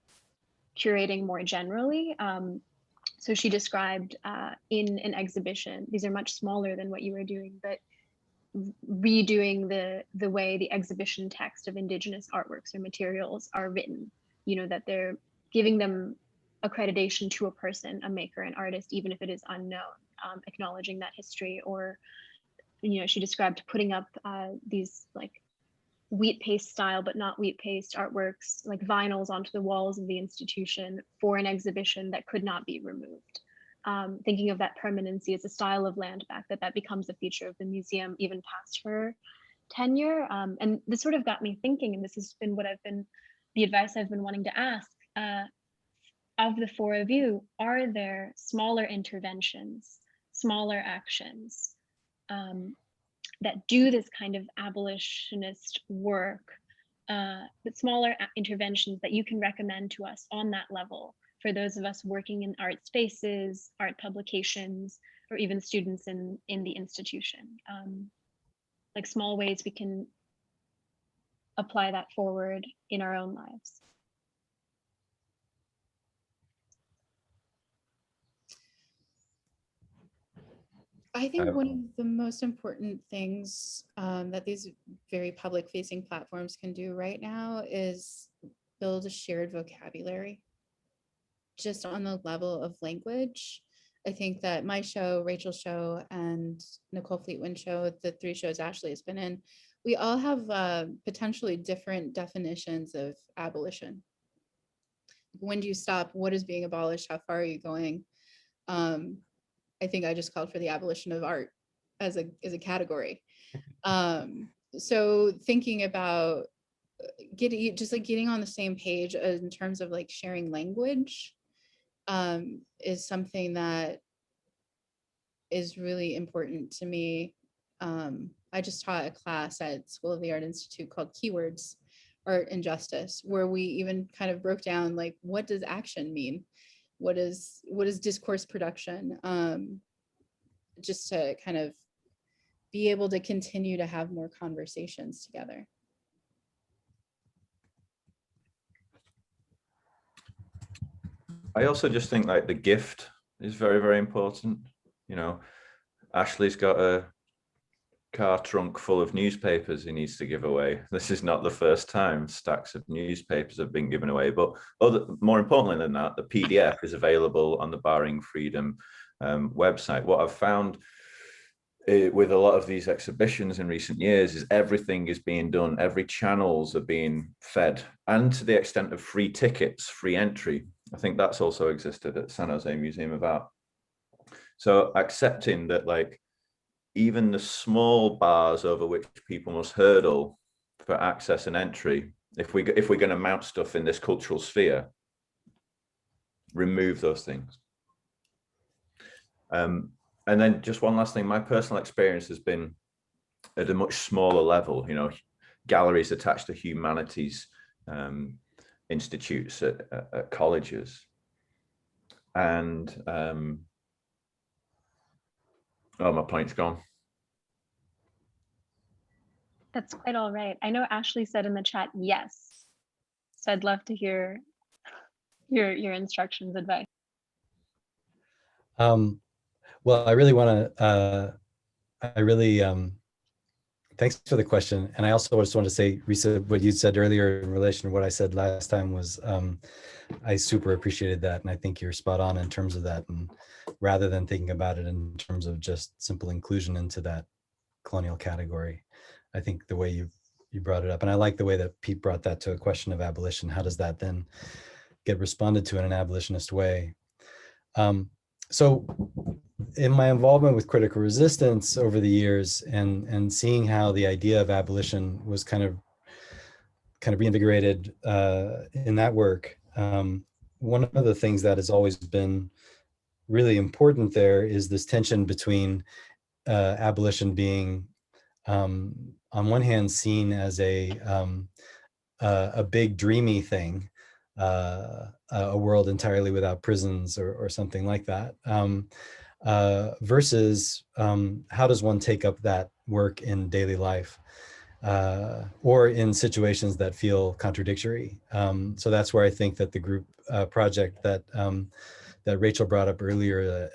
curating more generally. So she described in an exhibition, these are much smaller than what you were doing, but redoing the way the exhibition text of Indigenous artworks or materials are written, you know, that they're giving them accreditation to a person, a maker, an artist, even if it is unknown, acknowledging that history. Or, you know, she described putting up these like wheat paste style, but not wheat paste artworks, like vinyls onto the walls of the institution for an exhibition that could not be removed. Thinking of that permanency as a style of land back, that becomes a feature of the museum even past her tenure. And this sort of got me thinking, and this has been the advice I've been wanting to ask. Of the four of you, are there smaller interventions, smaller actions that do this kind of abolitionist work, but smaller interventions that you can recommend to us on that level for those of us working in art spaces, art publications, or even students in the institution? Like small ways we can apply that forward in our own lives. I think one of the most important things that these very public-facing platforms can do right now is build a shared vocabulary, just on the level of language. I think that my show, Rachel's show, and Nicole Fleetwood show, the 3 shows Ashley has been in, we all have potentially different definitions of abolition. When do you stop? What is being abolished? How far are you going? I think I just called for the abolition of art as a category. So thinking about getting on the same page in terms of like sharing language is something that is really important to me. I just taught a class at School of the Art Institute called Keywords, Art and Justice, where we even kind of broke down like, what does action mean? What is discourse production? Just to kind of be able to continue to have more conversations together. I also just think like the gift is very, very important. You know, Ashley's got a car trunk full of newspapers he needs to give away. This is not the first time stacks of newspapers have been given away, but more importantly than that, the PDF is available on the Barring Freedom website. What I've found with a lot of these exhibitions in recent years is everything is being done, every channels are being fed, and to the extent of free tickets, free entry. I think that's also existed at San Jose Museum of Art. So accepting that like even the small bars over which people must hurdle for access and entry, if we're going to mount stuff in this cultural sphere, remove those things. And then just one last thing, my personal experience has been at a much smaller level, you know, galleries attached to humanities institutes at colleges. And, oh, my point's gone. That's quite all right. I know Ashley said in the chat, yes. So I'd love to hear your instructions, advice. Well, I really want to, thanks for the question. And I also just want to say, Risa, what you said earlier in relation to what I said last time was, I super appreciated that. And I think you're spot on in terms of that. And rather than thinking about it in terms of just simple inclusion into that colonial category, I think the way you brought it up, and I like the way that Pete brought that to a question of abolition. How does that then get responded to in an abolitionist way? So in my involvement with critical resistance over the years and seeing how the idea of abolition was kind of reinvigorated in that work, one of the things that has always been really important there is this tension between abolition being on one hand seen as a big dreamy thing, a world entirely without prisons or something like that, versus how does one take up that work in daily life or in situations that feel contradictory. So that's where I think that the group project that Rachel brought up earlier,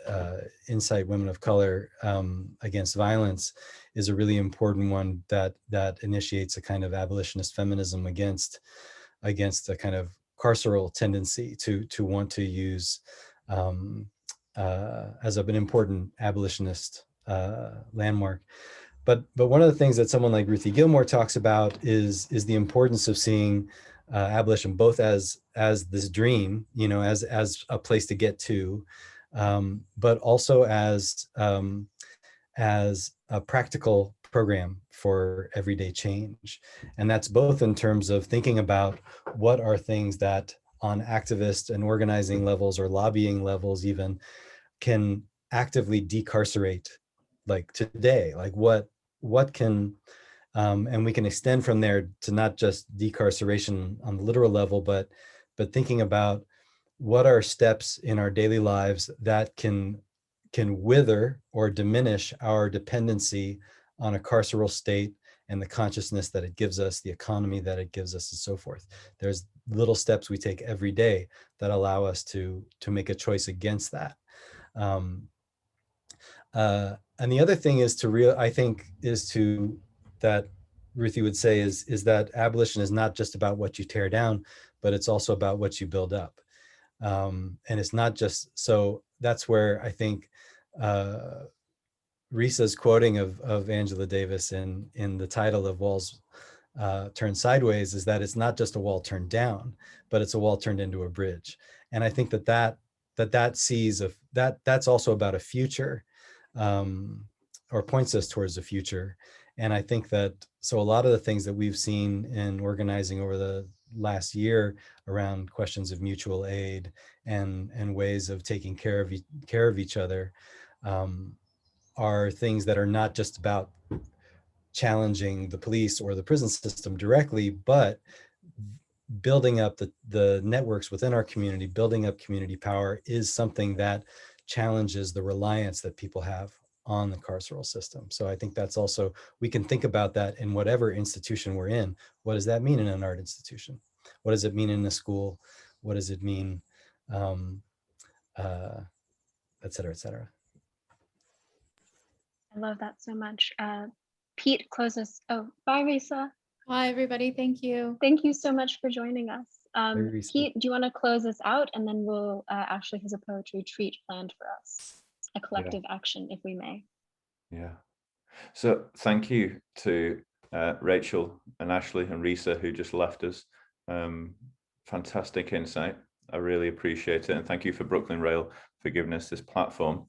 Insight Women of Color Against Violence, is a really important one that initiates a kind of abolitionist feminism against a kind of carceral tendency to want to use as an important abolitionist landmark. But one of the things that someone like Ruthie Gilmore talks about is the importance of seeing abolition both as this dream, you know, as a place to get to, but also as a practical program for everyday change. And that's both in terms of thinking about what are things that on activist and organizing levels or lobbying levels even can actively decarcerate, like today, like what can, and we can extend from there to not just decarceration on the literal level, but thinking about what are steps in our daily lives that can wither or diminish our dependency on a carceral state and the consciousness that it gives us, the economy that it gives us, and so forth. There's little steps we take every day that allow us to make a choice against that. And the other thing is that Ruthie would say is that abolition is not just about what you tear down, but it's also about what you build up. And it's not just, so that's where I think Risa's quoting of Angela Davis in the title of Walls Turned Sideways is that it's not just a wall turned down, but it's a wall turned into a bridge. And I think that sees that's also about a future, or points us towards the future. And I think that, so a lot of the things that we've seen in organizing over the last year around questions of mutual aid and ways of taking care of each other, are things that are not just about challenging the police or the prison system directly, but building up the networks within our community, building up community power is something that challenges the reliance that people have on the carceral system. So I think that's also, we can think about that in whatever institution we're in. What does that mean in an art institution? What does it mean in a school? What does it mean, et cetera, et cetera. I love that so much. Pete, close us. Oh, bye, Risa. Bye, everybody. Thank you. Thank you so much for joining us. Risa. Pete, do you want to close us out? And then we'll, Ashley has a poetry treat planned for us. A collective action, if we may. Yeah. So thank you to Rachel and Ashley and Risa, who just left us. Fantastic insight. I really appreciate it. And thank you for Brooklyn Rail for giving us this platform.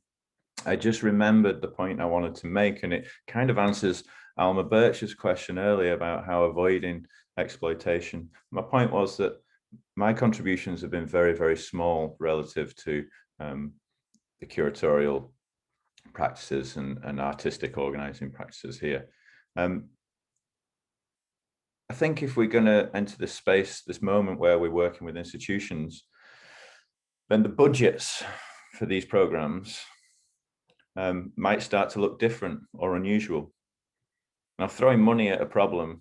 I just remembered the point I wanted to make, and it kind of answers Alma Birch's question earlier about how avoiding exploitation. My point was that my contributions have been very, very small relative to the curatorial practices and artistic organizing practices here. I think if we're going to enter this space, this moment where we're working with institutions, then the budgets for these programs might start to look different or unusual. Now, throwing money at a problem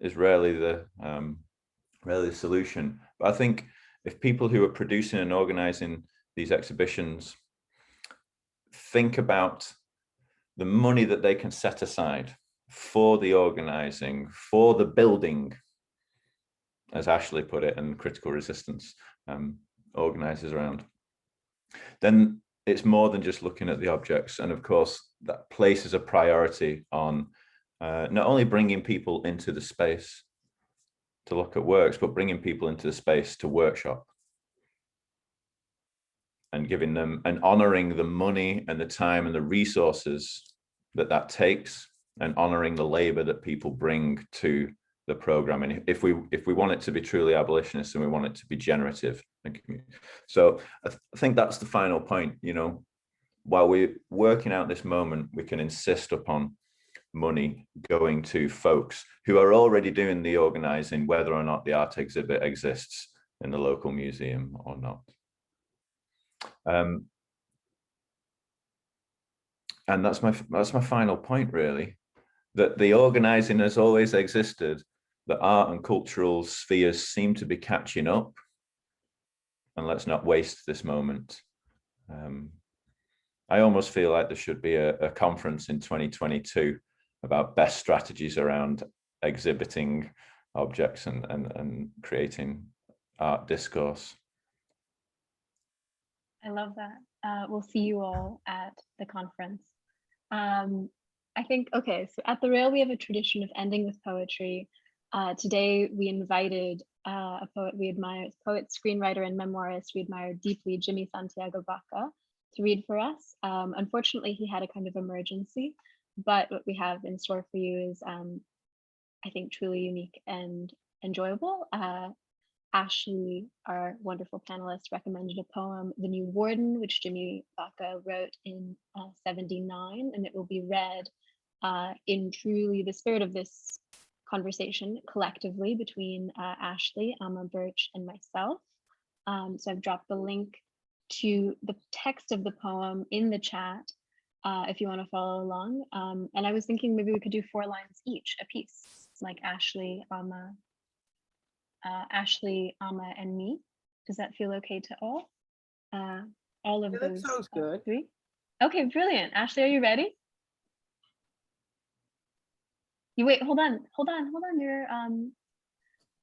is rarely the solution. But I think if people who are producing and organizing these exhibitions think about the money that they can set aside for the organizing, for the building, as Ashley put it, and Critical Resistance organizes around, then it's more than just looking at the objects. And of course, that places a priority on not only bringing people into the space to look at works, but bringing people into the space to workshop and giving them and honoring the money and the time and the resources that takes, and honoring the labor that people bring to the program. And if we want it to be truly abolitionist, and we want it to be generative. So I think that's the final point. You know, while we're working out this moment, we can insist upon money going to folks who are already doing the organizing, whether or not the art exhibit exists in the local museum or not. And that's my final point, really, that the organizing has always existed. The art and cultural spheres seem to be catching up, and let's not waste this moment. I almost feel like there should be a conference in 2022 about best strategies around exhibiting objects and creating art discourse. I love that. We'll see you all at the conference. I think, okay, so at the Rail, we have a tradition of ending with poetry. Today, we invited a poet we admire, poet, screenwriter, and memoirist we admire deeply, Jimmy Santiago Baca, to read for us. Unfortunately, he had a kind of emergency, but what we have in store for you is, I think, truly unique and enjoyable. Ashley, our wonderful panelist, recommended a poem, The New Warden, which Jimmy Baca wrote in 79, and it will be read in truly the spirit of this conversation collectively between Ashley, Alma Birch, and myself. So I've dropped the link to the text of the poem in the chat if you want to follow along. And I was thinking maybe we could do 4 lines each, a piece, like Ashley, Alma, and me. Does that feel okay to all? All of those. That sounds good. 3? Okay, brilliant. Ashley, are you ready? You wait, hold on. You're you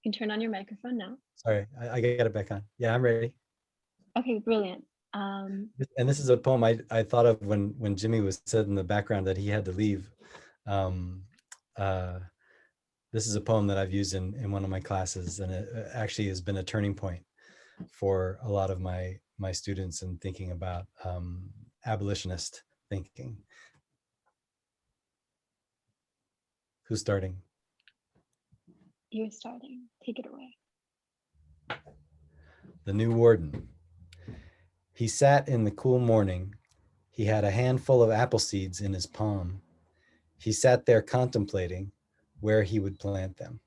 can turn on your microphone now. Sorry, I got it back on. Yeah, I'm ready. Okay, brilliant. And this is a poem I thought of when Jimmy was said in the background that he had to leave. This is a poem that I've used in one of my classes, and it actually has been a turning point for a lot of my students in thinking about abolitionist thinking. Who's starting? You're starting. Take it away. The new warden. He sat in the cool morning. He had a handful of apple seeds in his palm. He sat there contemplating where he would plant them.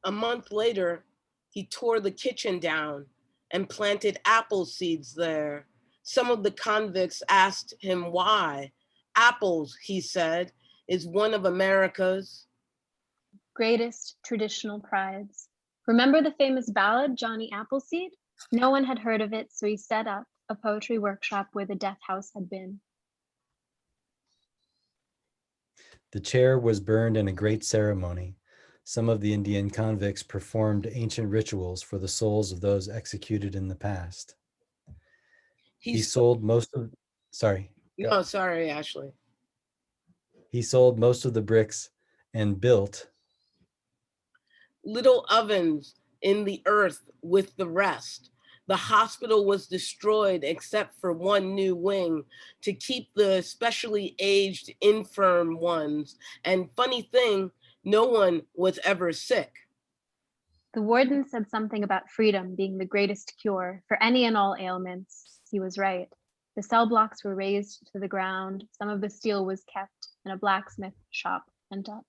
A month later, he tore the kitchen down and planted apple seeds there. Some of the convicts asked him why. Apples, he said, is one of America's greatest traditional prides. Remember the famous ballad, Johnny Appleseed? No one had heard of it, so he set up a poetry workshop where the death house had been. The chair was burned in a great ceremony. Some of the Indian convicts performed ancient rituals for the souls of those executed in the past. He sold most of, sorry. No, sorry, Ashley. He sold most of the bricks and built little ovens in the earth with the rest. The hospital was destroyed except for one new wing to keep the especially aged infirm ones. And funny thing, no one was ever sick. The warden said something about freedom being the greatest cure for any and all ailments. He was right. The cell blocks were razed to the ground. Some of the steel was kept, and a blacksmith shop went up.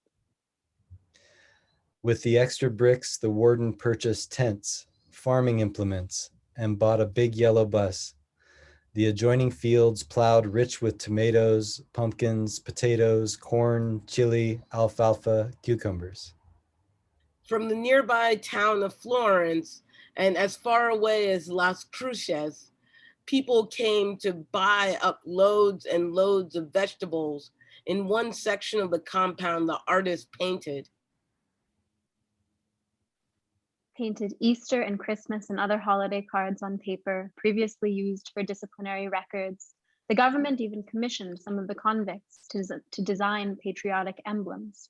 With the extra bricks, the warden purchased tents, farming implements, and bought a big yellow bus. The adjoining fields plowed rich with tomatoes, pumpkins, potatoes, corn, chili, alfalfa, cucumbers. From the nearby town of Florence and as far away as Las Cruces, people came to buy up loads and loads of vegetables. In one section of the compound, the artist painted Easter and Christmas and other holiday cards on paper previously used for disciplinary records. The government even commissioned some of the convicts to design patriotic emblems.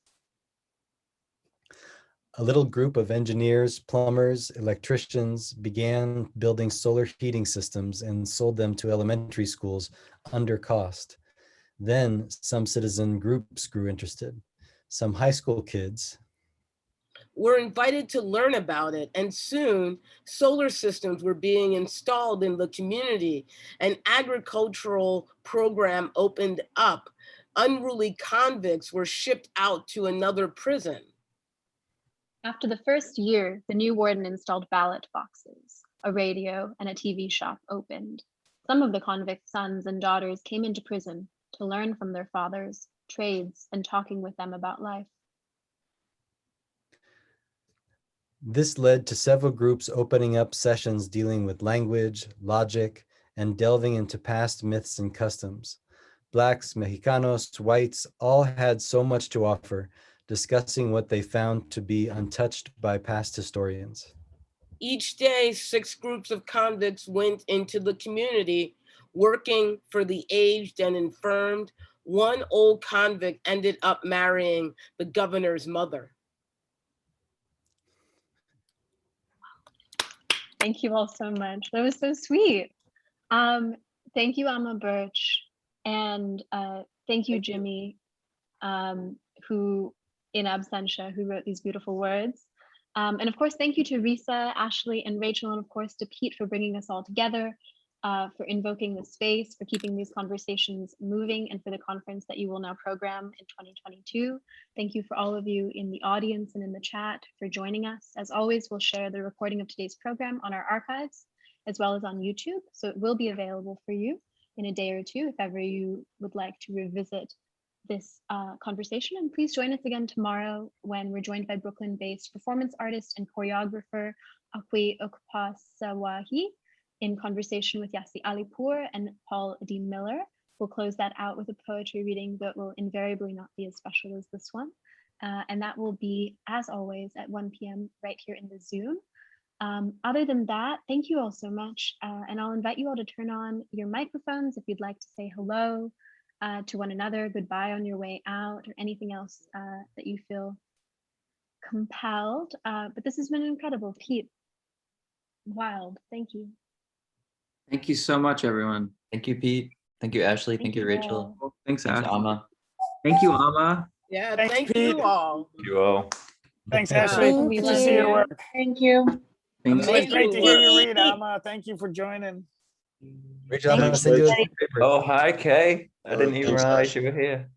A little group of engineers, plumbers, electricians began building solar heating systems and sold them to elementary schools under cost. Then some citizen groups grew interested. Some high school kids were invited to learn about it, and soon solar systems were being installed in the community. An agricultural program opened up. Unruly convicts were shipped out to another prison. After the first year, the new warden installed ballot boxes, a radio, and a TV shop opened. Some of the convict sons and daughters came into prison to learn from their fathers, trades, and talking with them about life. This led to several groups opening up sessions dealing with language, logic, and delving into past myths and customs. Blacks, Mexicanos, whites all had so much to offer, discussing what they found to be untouched by past historians. Each day, 6 groups of convicts went into the community, working for the aged and infirmed. One old convict ended up marrying the governor's mother. Thank you all so much. That was so sweet. Thank you, Amma Birch. And thank you, Jimmy, who in absentia, who wrote these beautiful words. And of course, thank you to Risa, Ashley, and Rachel, and of course to Pete for bringing us all together, for invoking the space, for keeping these conversations moving, and for the conference that you will now program in 2022. Thank you for all of you in the audience and in the chat for joining us. As always, we'll share the recording of today's program on our archives, as well as on YouTube. So it will be available for you in a day or two if ever you would like to revisit this conversation. And please join us again tomorrow when we're joined by Brooklyn-based performance artist and choreographer Akwe Okpasawahi in conversation with Yassi Alipour and Paul D. Miller. We'll close that out with a poetry reading that will invariably not be as special as this one. And that will be, as always, at 1 p.m. right here in the Zoom. Other than that, thank you all so much. And I'll invite you all to turn on your microphones if you'd like to say hello to one another, goodbye on your way out, or anything else that you feel compelled. But this has been incredible. Pete, wild, thank you. Thank you so much, everyone. Thank you, Pete. Thank you, Ashley. Thank you, Rachel. all. Thanks, Thanks, Ashley. Amma. Thank you, Amma. Yeah, Thanks, thank Pete. you all. Thank you all. Thanks, Ashley. Thank Good to see your work. Thank you. Thanks. It was great to hear you Amazing read, Amma. Thank you for joining. Rachel, I'm gonna Thanks, send you a Rachel. paper. Oh, hi, Kay. I didn't even Thanks, realize Ash. you were here.